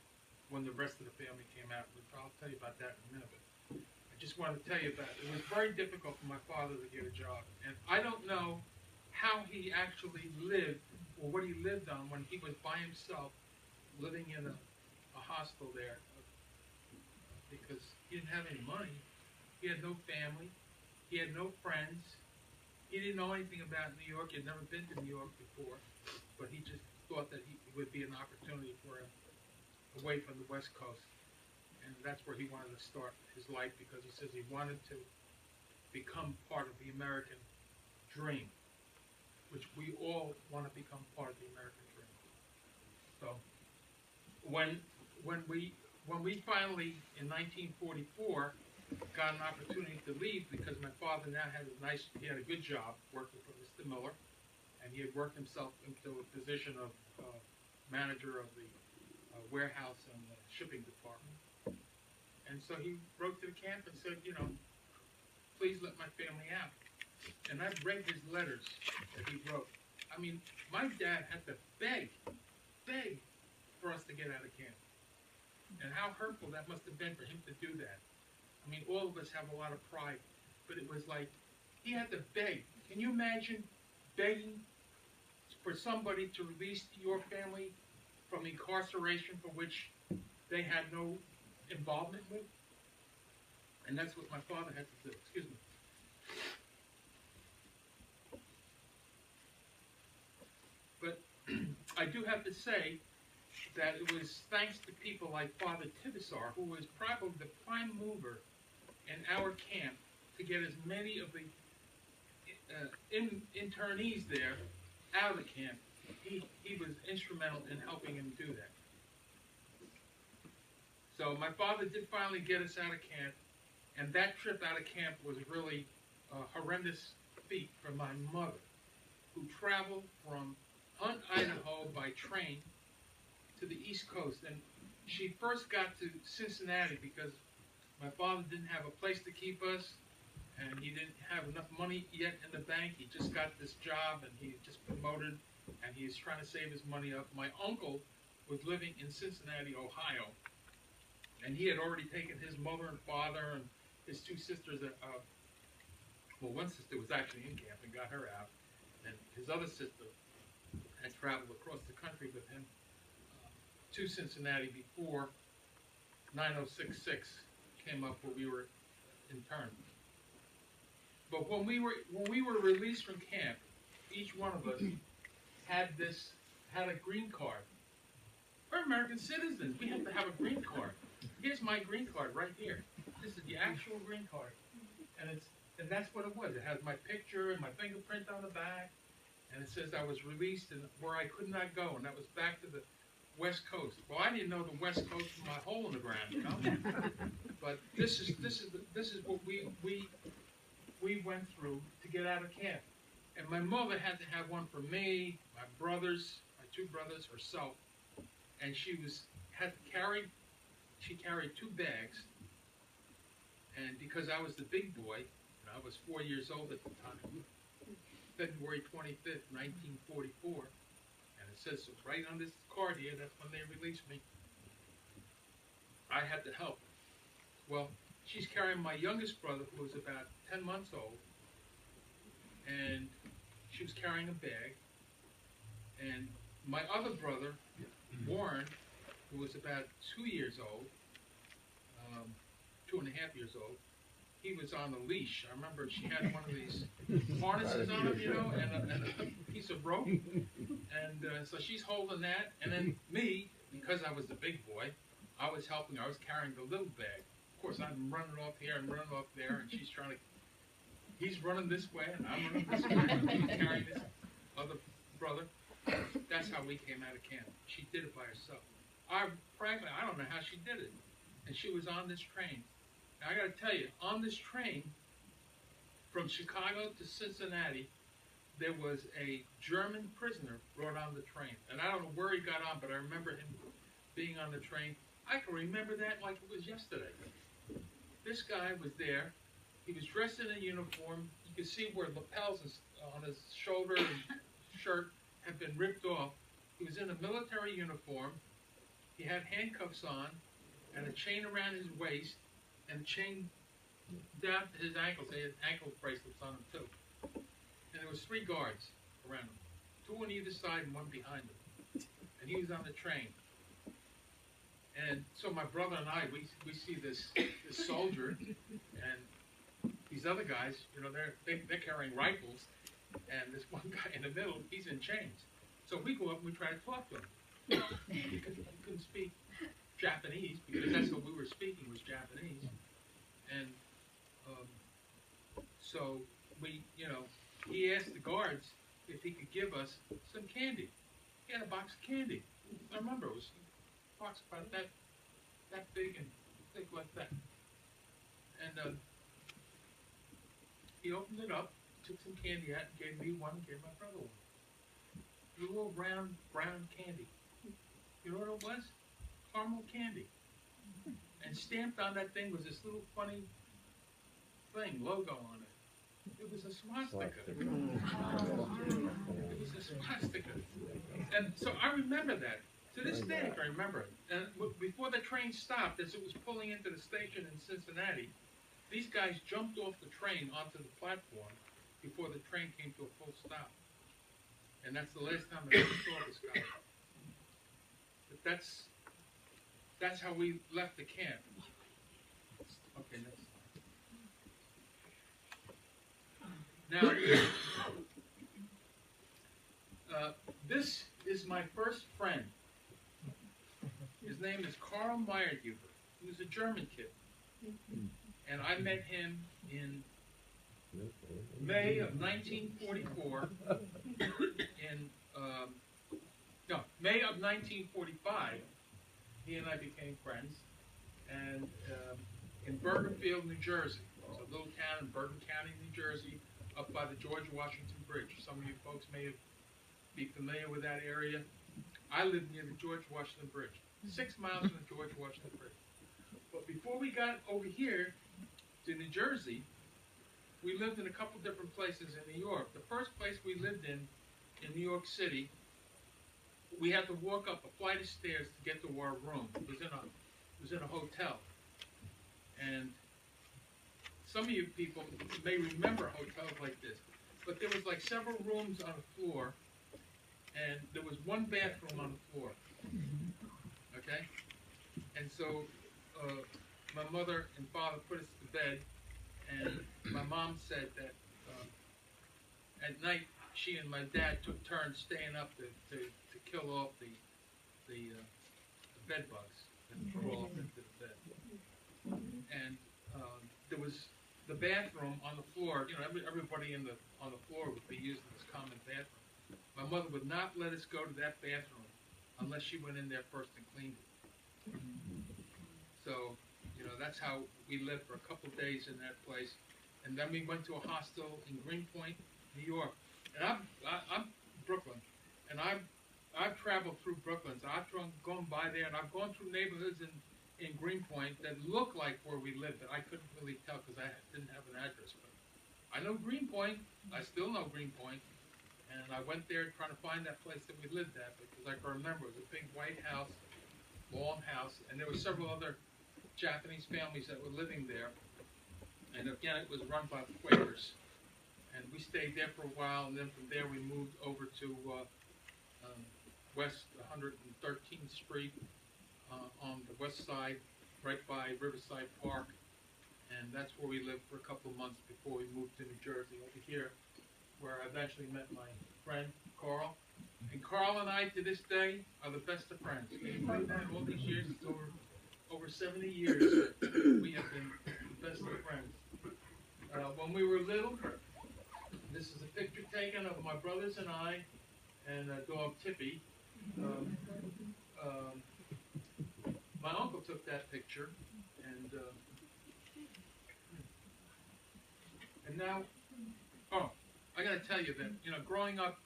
when the rest of the family came out. I'll tell you about that in a minute. But I just want to tell you that it was very difficult for my father to get a job. And I don't know how he actually lived, or what he lived on when he was by himself, living in a hostel there, because he didn't have any money. He had no family. He had no friends. He didn't know anything about New York. He had never been to New York before, but he just thought that it would be an opportunity for him away from the West Coast. And that's where he wanted to start his life, because he says he wanted to become part of the American dream, which we all want to become part of the American dream. So when we finally, in 1944, got an opportunity to leave, because my father now had he had a good job working for Mr. Miller, and he had worked himself into a position of manager of the warehouse and shipping department. And so he wrote to the camp and said, please let my family out. And I've read his letters that he wrote. I mean, my dad had to beg for us to get out of camp. And how hurtful that must have been for him to do that. I mean, all of us have a lot of pride, but it was like he had to beg. Can you imagine begging for somebody to release your family from incarceration for which they had no involvement with? And that's what my father had to do. Excuse me. But I do have to say that it was thanks to people like Father Tibisar, who was probably the prime mover in our camp to get as many of the internees there out of the camp. He was instrumental in helping him do that. So my father did finally get us out of camp, and that trip out of camp was really a horrendous feat for my mother, who traveled from Hunt, Idaho by train to the East Coast. And she first got to Cincinnati because my father didn't have a place to keep us, and he didn't have enough money yet in the bank. He just got this job, and he just promoted, and he was trying to save his money up. My uncle was living in Cincinnati, Ohio, and he had already taken his mother and father and his two sisters. Well, one sister was actually in camp and got her out, and his other sister had traveled across the country with him to Cincinnati before 9066 came up, where we were interned. But when we were released from camp, each one of us had a green card. We're American citizens. We have to have a green card. Here's my green card right here. This is the actual green card, and that's what it was. It has my picture and my fingerprint on the back, and it says I was released and where I could not go, and that was back to the West Coast. Well, I didn't know the West Coast was my hole in the ground, But this is what we went through to get out of camp. And my mother had to have one for me, my brothers, my two brothers, herself, and she carried 2 bags. And because I was the big boy, and I was 4 years old at the time, February 25th, 1944, and it says so right on this card here, that's when they released me, I had to help. Well, she's carrying my youngest brother, who was about 10 months old, and she was carrying a bag. And my other brother, Warren, who was about 2 years old, 2.5 years old, he was on a leash. I remember she had one of these harnesses on him, and a piece of rope. And so she's holding that. And then me, because I was the big boy, I was helping. I was carrying the little bag. Of course, I'm running off here and running off there, and she's he's running this way, and I'm running this way, and she's carrying this other brother. That's how we came out of camp. She did it by herself. Frankly, I don't know how she did it. And she was on this train. Now, I got to tell you, on this train from Chicago to Cincinnati, there was a German prisoner brought on the train. And I don't know where he got on, but I remember him being on the train. I can remember that like it was yesterday. This guy was there. He was dressed in a uniform. You could see where lapels on his shoulder and shirt had been ripped off. He was in a military uniform, he had handcuffs on and a chain around his waist and a chain down to his ankles. He had ankle bracelets on him too. And there was 3 guards around him, 2 on either side and 1 behind him. And he was on the train. And so my brother and I, we see this soldier and these other guys, you know, they're carrying rifles, and this one guy in the middle, he's in chains. So we go up and we try to talk to him. He couldn't speak Japanese, because that's what we were speaking, was Japanese. And so we, you know, he asked the guards if he could give us some candy. He had a box of candy. I remember it was a box about that big and thick like that. And he opened it up, took some candy out, and gave me one, gave my brother one. It was a little round brown candy. You know what it was? Caramel candy. And stamped on that thing was this little funny thing, logo on it. It was a swastika. It was a swastika. And so I remember that. To this day, I remember it. And before the train stopped, as it was pulling into the station in Cincinnati, these guys jumped off the train onto the platform before the train came to a full stop. And that's the last time I ever saw this guy. But that's how we left the camp. Okay, next. Now, this is my first friend. His name is Karl Meyerhuber. He was a German kid. And I met him in May of 1944. May of 1945, he and I became friends. And in Bergenfield, New Jersey. It's a little town in Bergen County, New Jersey, up by the George Washington Bridge. Some of you folks may be familiar with that area. I lived near the George Washington Bridge, 6 miles from the George Washington Bridge. But before we got over here to New Jersey, we lived in a couple different places in New York. The first place we lived in New York City, we had to walk up a flight of stairs to get to our room. It was in a hotel. And some of you people may remember hotels like this, but there was like several rooms on the floor, and there was one bathroom on the floor. Okay? And so my mother and father put us to bed, and my mom said that at night she and my dad took turns staying up to kill off the bed bugs that crawl up into the bed. And there was the bathroom on the floor. You know, everybody on the floor would be using this common bathroom. My mother would not let us go to that bathroom unless she went in there first and cleaned it. So, you know, that's how we lived for a couple of days in that place. And then we went to a hostel in Greenpoint, New York. And I'm Brooklyn, and I've traveled through Brooklyn. So I've gone by there, and I've gone through neighborhoods in Greenpoint that look like where we lived, but I couldn't really tell because I didn't have an address. But I know Greenpoint. I still know Greenpoint. And I went there trying to find that place that we lived at, because I can remember it was a big white house, long house, and there were several other Japanese families that were living there. And again, it was run by Quakers. And we stayed there for a while, and then from there we moved over to West 113th Street on the west side, right by Riverside Park. And that's where we lived for a couple of months before we moved to New Jersey over here, where I eventually met my friend, Carl. And Carl and I, to this day, are the best of friends. Can you believe that? All these years, it's over 70 years, we have been the best of friends. When we were little, this is a picture taken of my brothers and I and dog Tippy. My uncle took that picture, and now, I got to tell you that, you know, growing up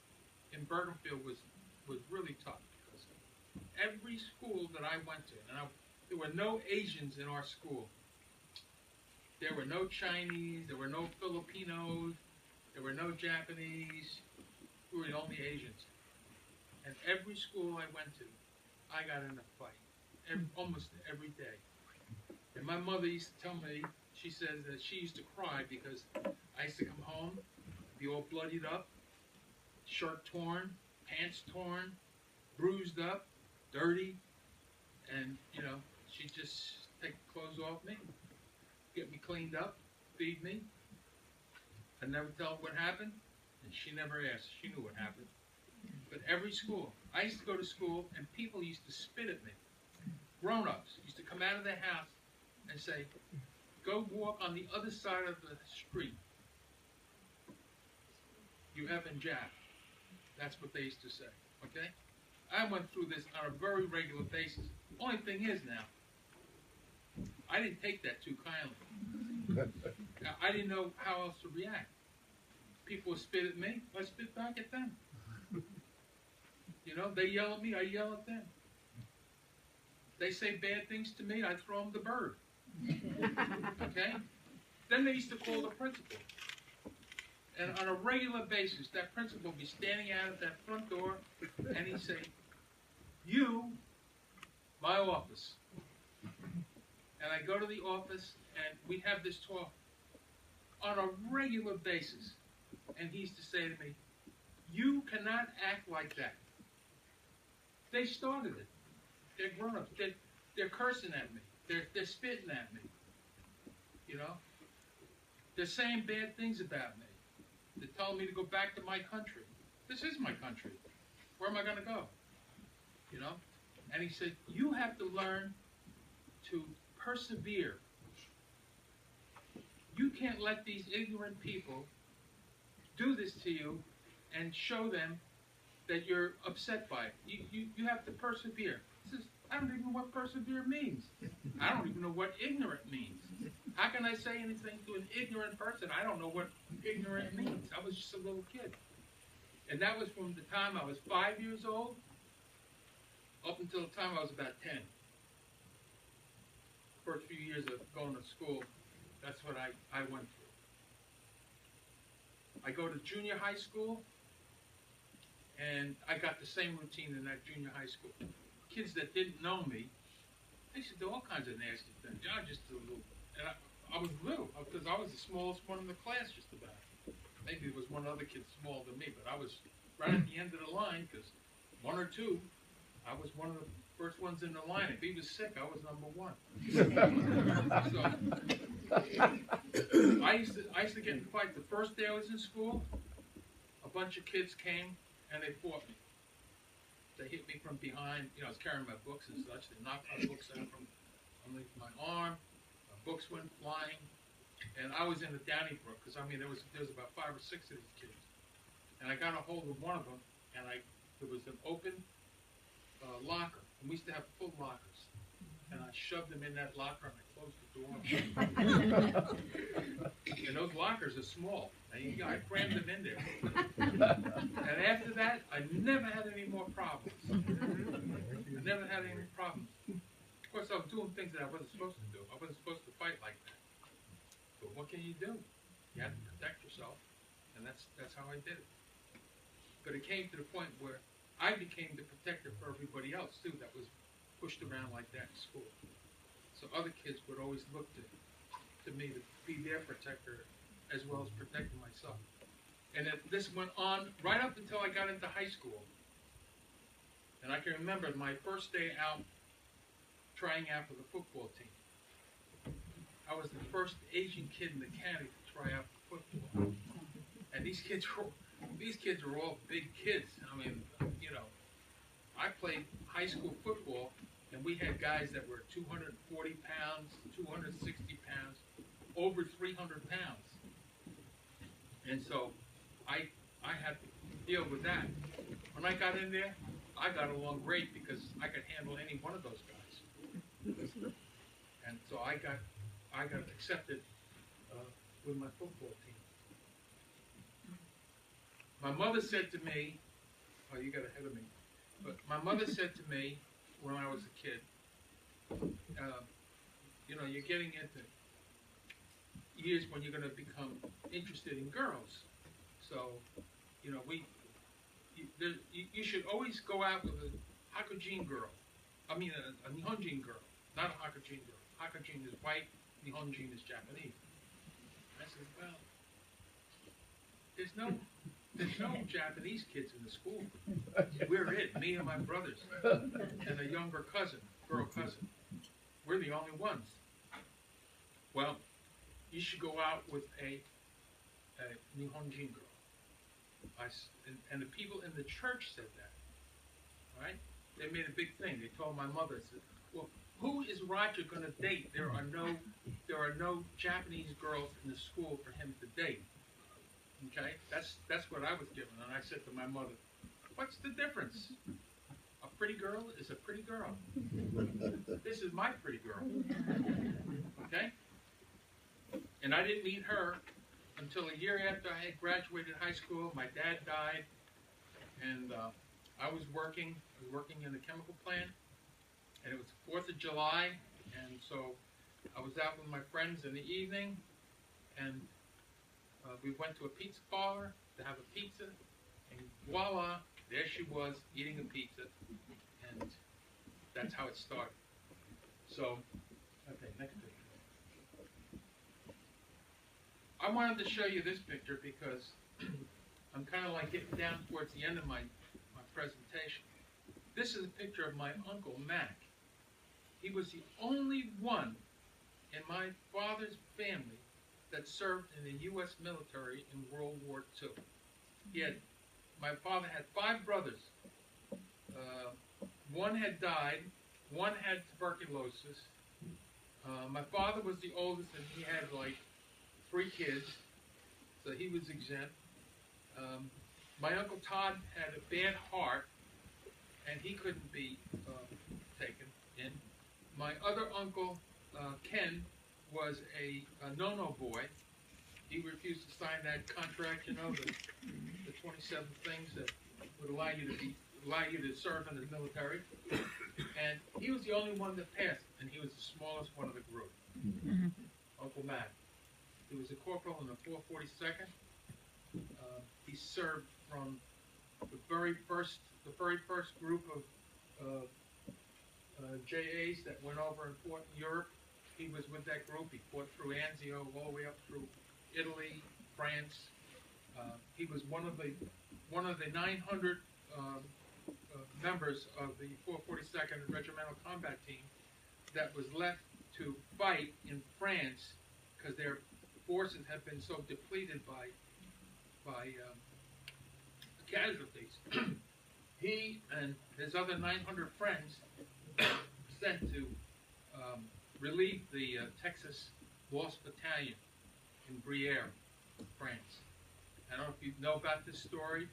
in Bergenfield was really tough, because every school that I went to, and there were no Asians in our school. There were no Chinese, there were no Filipinos, there were no Japanese. We were the only Asians. And every school I went to, I got in a fight. almost every day. And my mother used to tell me, she says that she used to cry because I used to come home, be all bloodied up, shirt torn, pants torn, bruised up, dirty, and, you know, she'd just take the clothes off me, get me cleaned up, feed me. I'd never tell her what happened, and she never asked. She knew what happened. But every school, I used to go to school, and people used to spit at me. Grown-ups used to come out of their house and say, go walk on the other side of the street. You effing Jack. That's what they used to say, okay? I went through this on a very regular basis. Only thing is now, I didn't take that too kindly. I didn't know how else to react. People would spit at me, I spit back at them. You know, they yell at me, I yell at them. They say bad things to me, I throw them the bird. Okay? Then they used to call the principal. And on a regular basis, that principal would be standing out at that front door, and he'd say, you, my office. And I go to the office, and we have this talk on a regular basis. And he used to say to me, you cannot act like that. They started it. They're grown-ups. They're cursing at me. They're spitting at me. You know? They're saying bad things about me. They're telling me to go back to my country. This is my country. Where am I going to go? You know? And he said, you have to learn to persevere. You can't let these ignorant people do this to you and show them that you're upset by it. You have to persevere. He says, I don't even know what persevere means. I don't even know what ignorant means. How can I say anything to an ignorant person? I don't know what ignorant means. I was just a little kid. And that was from the time I was 5 years old up until the time I was about 10. First few years of going to school, that's what I went through. I go to junior high school, and I got the same routine in that junior high school. Kids that didn't know me, they used to do all kinds of nasty things. I just a little, and I was little, because I was the smallest one in the class just about. Maybe there was one other kid smaller than me, but I was right at the end of the line, because one or two, I was one of the first ones in the line. If he was sick, I was number one. So, I used to get in fights. The first day I was in school, a bunch of kids came and they fought me. They hit me from behind. You know, I was carrying my books and such. They knocked my books out from underneath my arm. My books went flying, and I was in the Donnybrook because I mean there was about 5 or 6 of these kids, and I got a hold of one of them, and there was an open locker, and we used to have full lockers, and I shoved them in that locker and I closed the door. And those lockers are small. I crammed them in there. And after that, I never had any more problems. I never had any problems. Of course, I was doing things that I wasn't supposed to do. I wasn't supposed to fight like that. But what can you do? You have to protect yourself, and that's how I did it. But it came to the point where I became the protector for everybody else, too, that was pushed around like that in school. So other kids would always look to me to be their protector as well as protecting myself. And this went on right up until I got into high school. And I can remember my first day out trying out for the football team. I was the first Asian kid in the county to try out for football. And these kids were all big kids. I mean, you know, I played high school football, and we had guys that were 240 pounds, 260 pounds, over 300 pounds. And so I had to deal with that. When I got in there, I got along great because I could handle any one of those guys. And so I got accepted with my football team. My mother said to me, oh, you got ahead of me, but my mother said to me when I was a kid, you know, you're getting into years when you're going to become interested in girls. So, you know, you should always go out with a Hakujin girl. I mean a Nihonjin girl, not a Hakujin girl. Hakujin is white, Nihonjin is Japanese. I said, well, there's no Japanese kids in the school. We're it, me and my brothers, and a younger cousin, girl cousin. We're the only ones. Well, you should go out with a Nihonjin girl. And the people in the church said that, right? They made a big thing. They told my mother, said, well, who is Roger going to date? There are no Japanese girls in the school for him to date. Okay, that's what I was given, and I said to my mother, what's the difference? A pretty girl is a pretty girl. This is my pretty girl. Okay? And I didn't meet her until a year after I had graduated high school. My dad died, and I was working in the chemical plant, and it was the 4th of July, and so I was out with my friends in the evening, and we went to a pizza parlor to have a pizza, and voila, there she was eating a pizza, and that's how it started. So, okay, next picture. I wanted to show you this picture because I'm kind of like getting down towards the end of my presentation. This is a picture of my uncle, Mac. He was the only one in my father's family that served in the U.S. military in World War II. My father had 5 brothers. One had died. One had tuberculosis. My father was the oldest, and he had like 3 kids, so he was exempt. My Uncle Todd had a bad heart, and he couldn't be taken in. My other uncle, Ken, was a no-no boy. He refused to sign that contract, you know, the 27 things that would allow you to serve in the military. And he was the only one that passed, and he was the smallest one of the group. Uncle Matt. He was a corporal in the 442nd. He served from the very first group of JAs that went over and fought in Europe. He was with that group. He fought through Anzio all the way up through Italy, France. He was one of the 900 members of the 442nd Regimental Combat Team that was left to fight in France because their forces had been so depleted by casualties. He and his other 900 friends sent to relieve the Texas Lost Battalion in Briere, France. I don't know if you know about this story,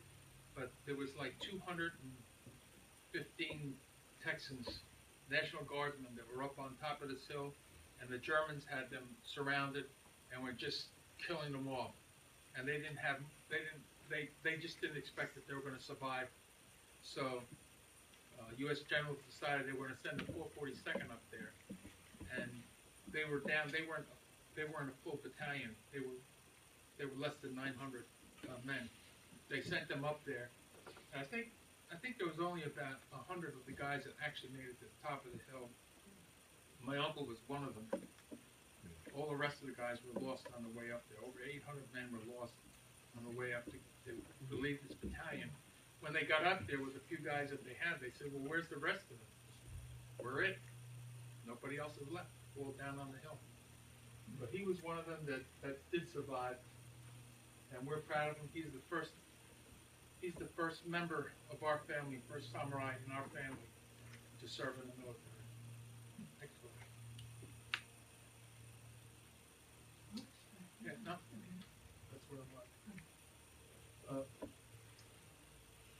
but there was like 215 Texans, National Guardsmen, that were up on top of this hill, and the Germans had them surrounded and were just killing them off. And they just didn't expect that they were going to survive. So U.S. generals decided they were going to send the 442nd up there, and they were down. They weren't a full battalion. They were less than 900 men. They sent them up there. And I think there was only about 100 of the guys that actually made it to the top of the hill. My uncle was one of them. All the rest of the guys were lost on the way up there. Over 800 men were lost on the way up to relieve this battalion. When they got up there with a few guys that they had, they said, well, where's the rest of them? We're it. Nobody else is left. All down on the hill. But he was one of them that did survive, and we're proud of him. He's the first member of our family, first samurai in our family to serve in the military. Next one. Yeah, no? That's what I'm like.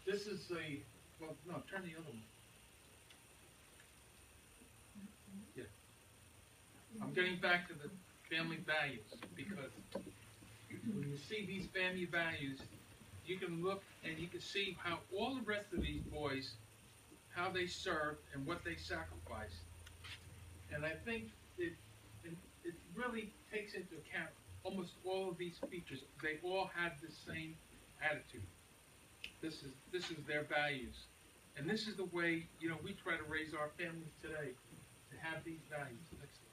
This is well, no, turn the other one. Yeah. I'm getting back to the family values, because when you see these family values, you can look and you can see how all the rest of these boys, how they served and what they sacrificed. And I think it really takes into account almost all of these features. They all have the same attitude. This is their values. And this is the way, you know, we try to raise our families today, to have these values. Next slide.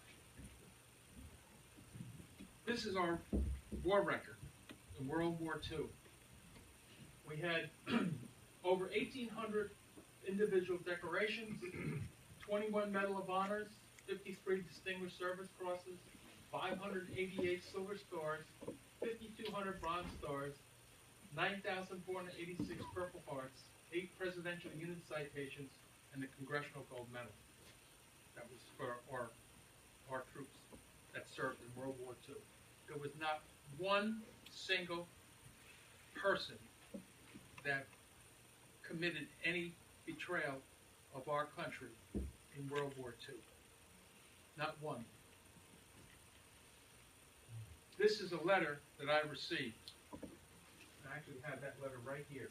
This is our war record in World War II. We had over 1,800 individual decorations, 21 Medal of Honors, 53 Distinguished Service Crosses, 588 Silver Stars, 5,200 Bronze Stars, 9,486 Purple Hearts, 8 Presidential Unit Citations, and the Congressional Gold Medal. That was for our troops that served in World War II. There was not one single person that committed any betrayal of our country in World War II. Not one. This is a letter that I received. I actually have that letter right here.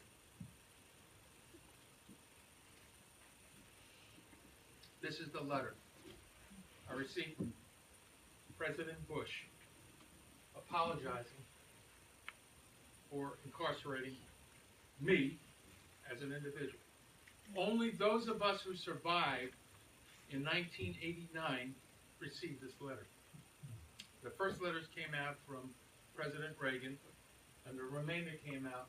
This is the letter I received from President Bush apologizing for incarcerating me as an individual. Only those of us who survived in 1989 received this letter. The first letters came out from President Reagan, and the remainder came out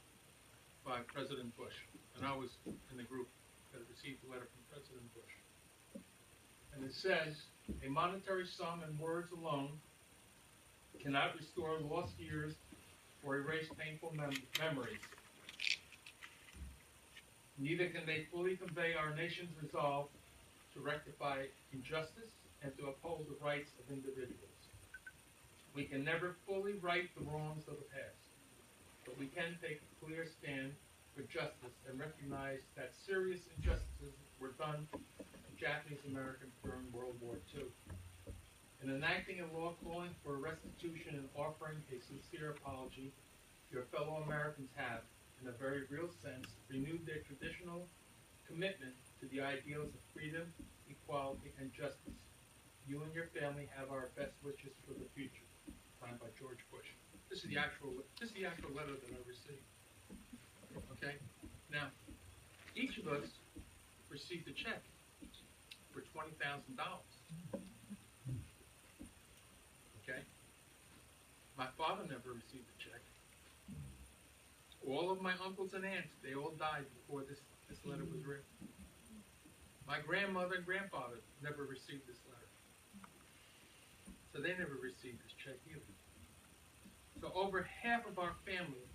by President Bush. And I was in the group that received the letter from President Bush. And it says, a monetary sum and words alone cannot restore lost years or erase painful memories. Neither can they fully convey our nation's resolve to rectify injustice and to uphold the rights of individuals. We can never fully right the wrongs of the past, but we can take a clear stand for justice and recognize that serious injustices were done to Japanese Americans during World War II. In enacting a law calling for restitution and offering a sincere apology, your fellow Americans have, in a very real sense, renewed their traditional commitment to the ideals of freedom, equality, and justice. You and your family have our best wishes for the future. Signed by George Bush. This is the actual letter that I received. Okay? Now, each of us received a check for $20,000. Okay? My father never received a check. All of my uncles and aunts, they all died before this letter was written. My grandmother and grandfather never received this letter. So they never received this check either. So over half of our family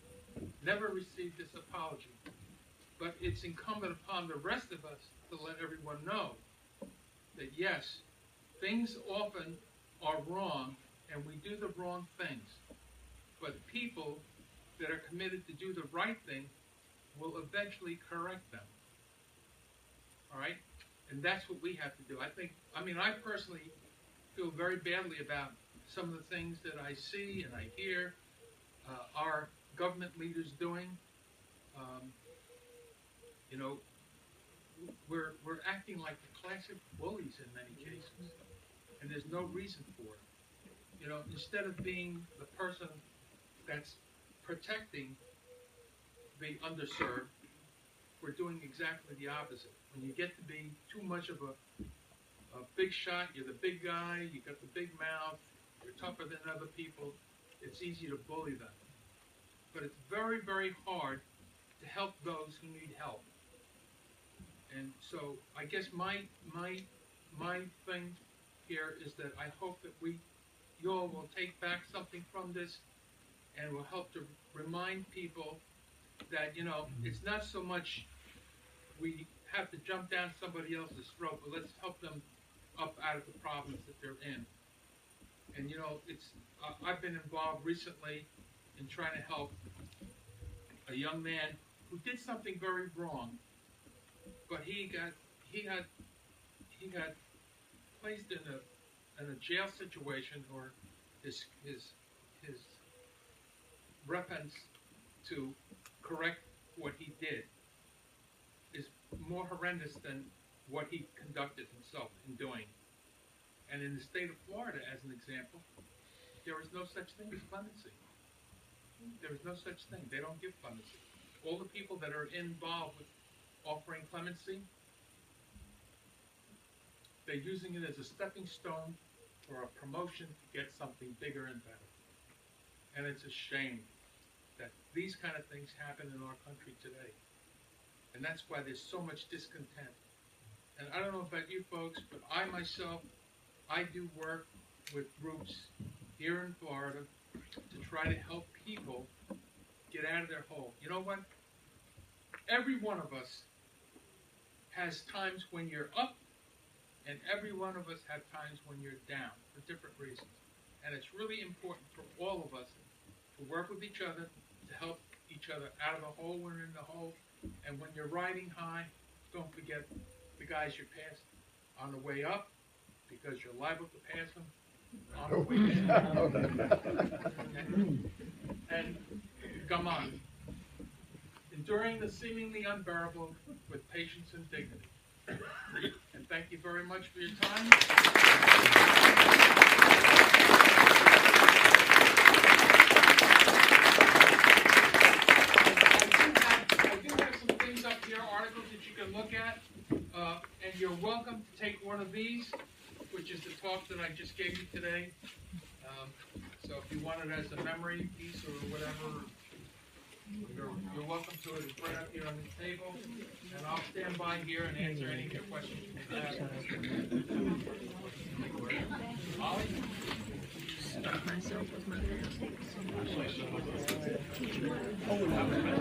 never received this apology. But it's incumbent upon the rest of us to let everyone know that yes, things often are wrong and we do the wrong things. But people that are committed to do the right thing will eventually correct them. All right? And that's what we have to do. I personally feel very badly about some of the things that I see and I hear our government leaders doing. We're acting like the classic bullies in many cases, and there's no reason for it. Instead of being the person that's protecting the underserved, we're doing exactly the opposite. When you get to be too much of a big shot, you're the big guy, you got the big mouth, you're tougher than other people, it's easy to bully them. But it's very, very hard to help those who need help. And so I guess my thing here is that I hope that you all will take back something from this and will help to remind people that, it's not so much we have to jump down somebody else's throat, but let's help them up out of the problems that they're in. And I've been involved recently in trying to help a young man who did something very wrong, but he got placed in a jail situation, or his reference to correct what he did is more horrendous than what he conducted himself in doing. And in the state of Florida, as an example, there is no such thing as clemency. There is no such thing. They don't give clemency. All the people that are involved with offering clemency. They're using it as a stepping stone for a promotion to get something bigger and better. And it's a shame that these kind of things happen in our country today. And that's why there's so much discontent. And I don't know about you folks, but I myself, I do work with groups here in Florida to try to help people get out of their hole. You know what? Every one of us has times when you're up, and every one of us have times when you're down for different reasons. And it's really important for all of us to work with each other, to help each other out of the hole when we're in the hole. And when you're riding high, don't forget the guys you passed on the way up, because you're liable to pass them on the way down. And come on. Enduring the seemingly unbearable with patience and dignity. And thank you very much for your time. I do have some things up here, articles that you can look at. And you're welcome to take one of these, which is the talk that I just gave you today. So if you want it as a memory piece or whatever, you're welcome to it. It's right up here on the table. And I'll stand by here and answer any of your questions you may have. Molly? Stop myself with my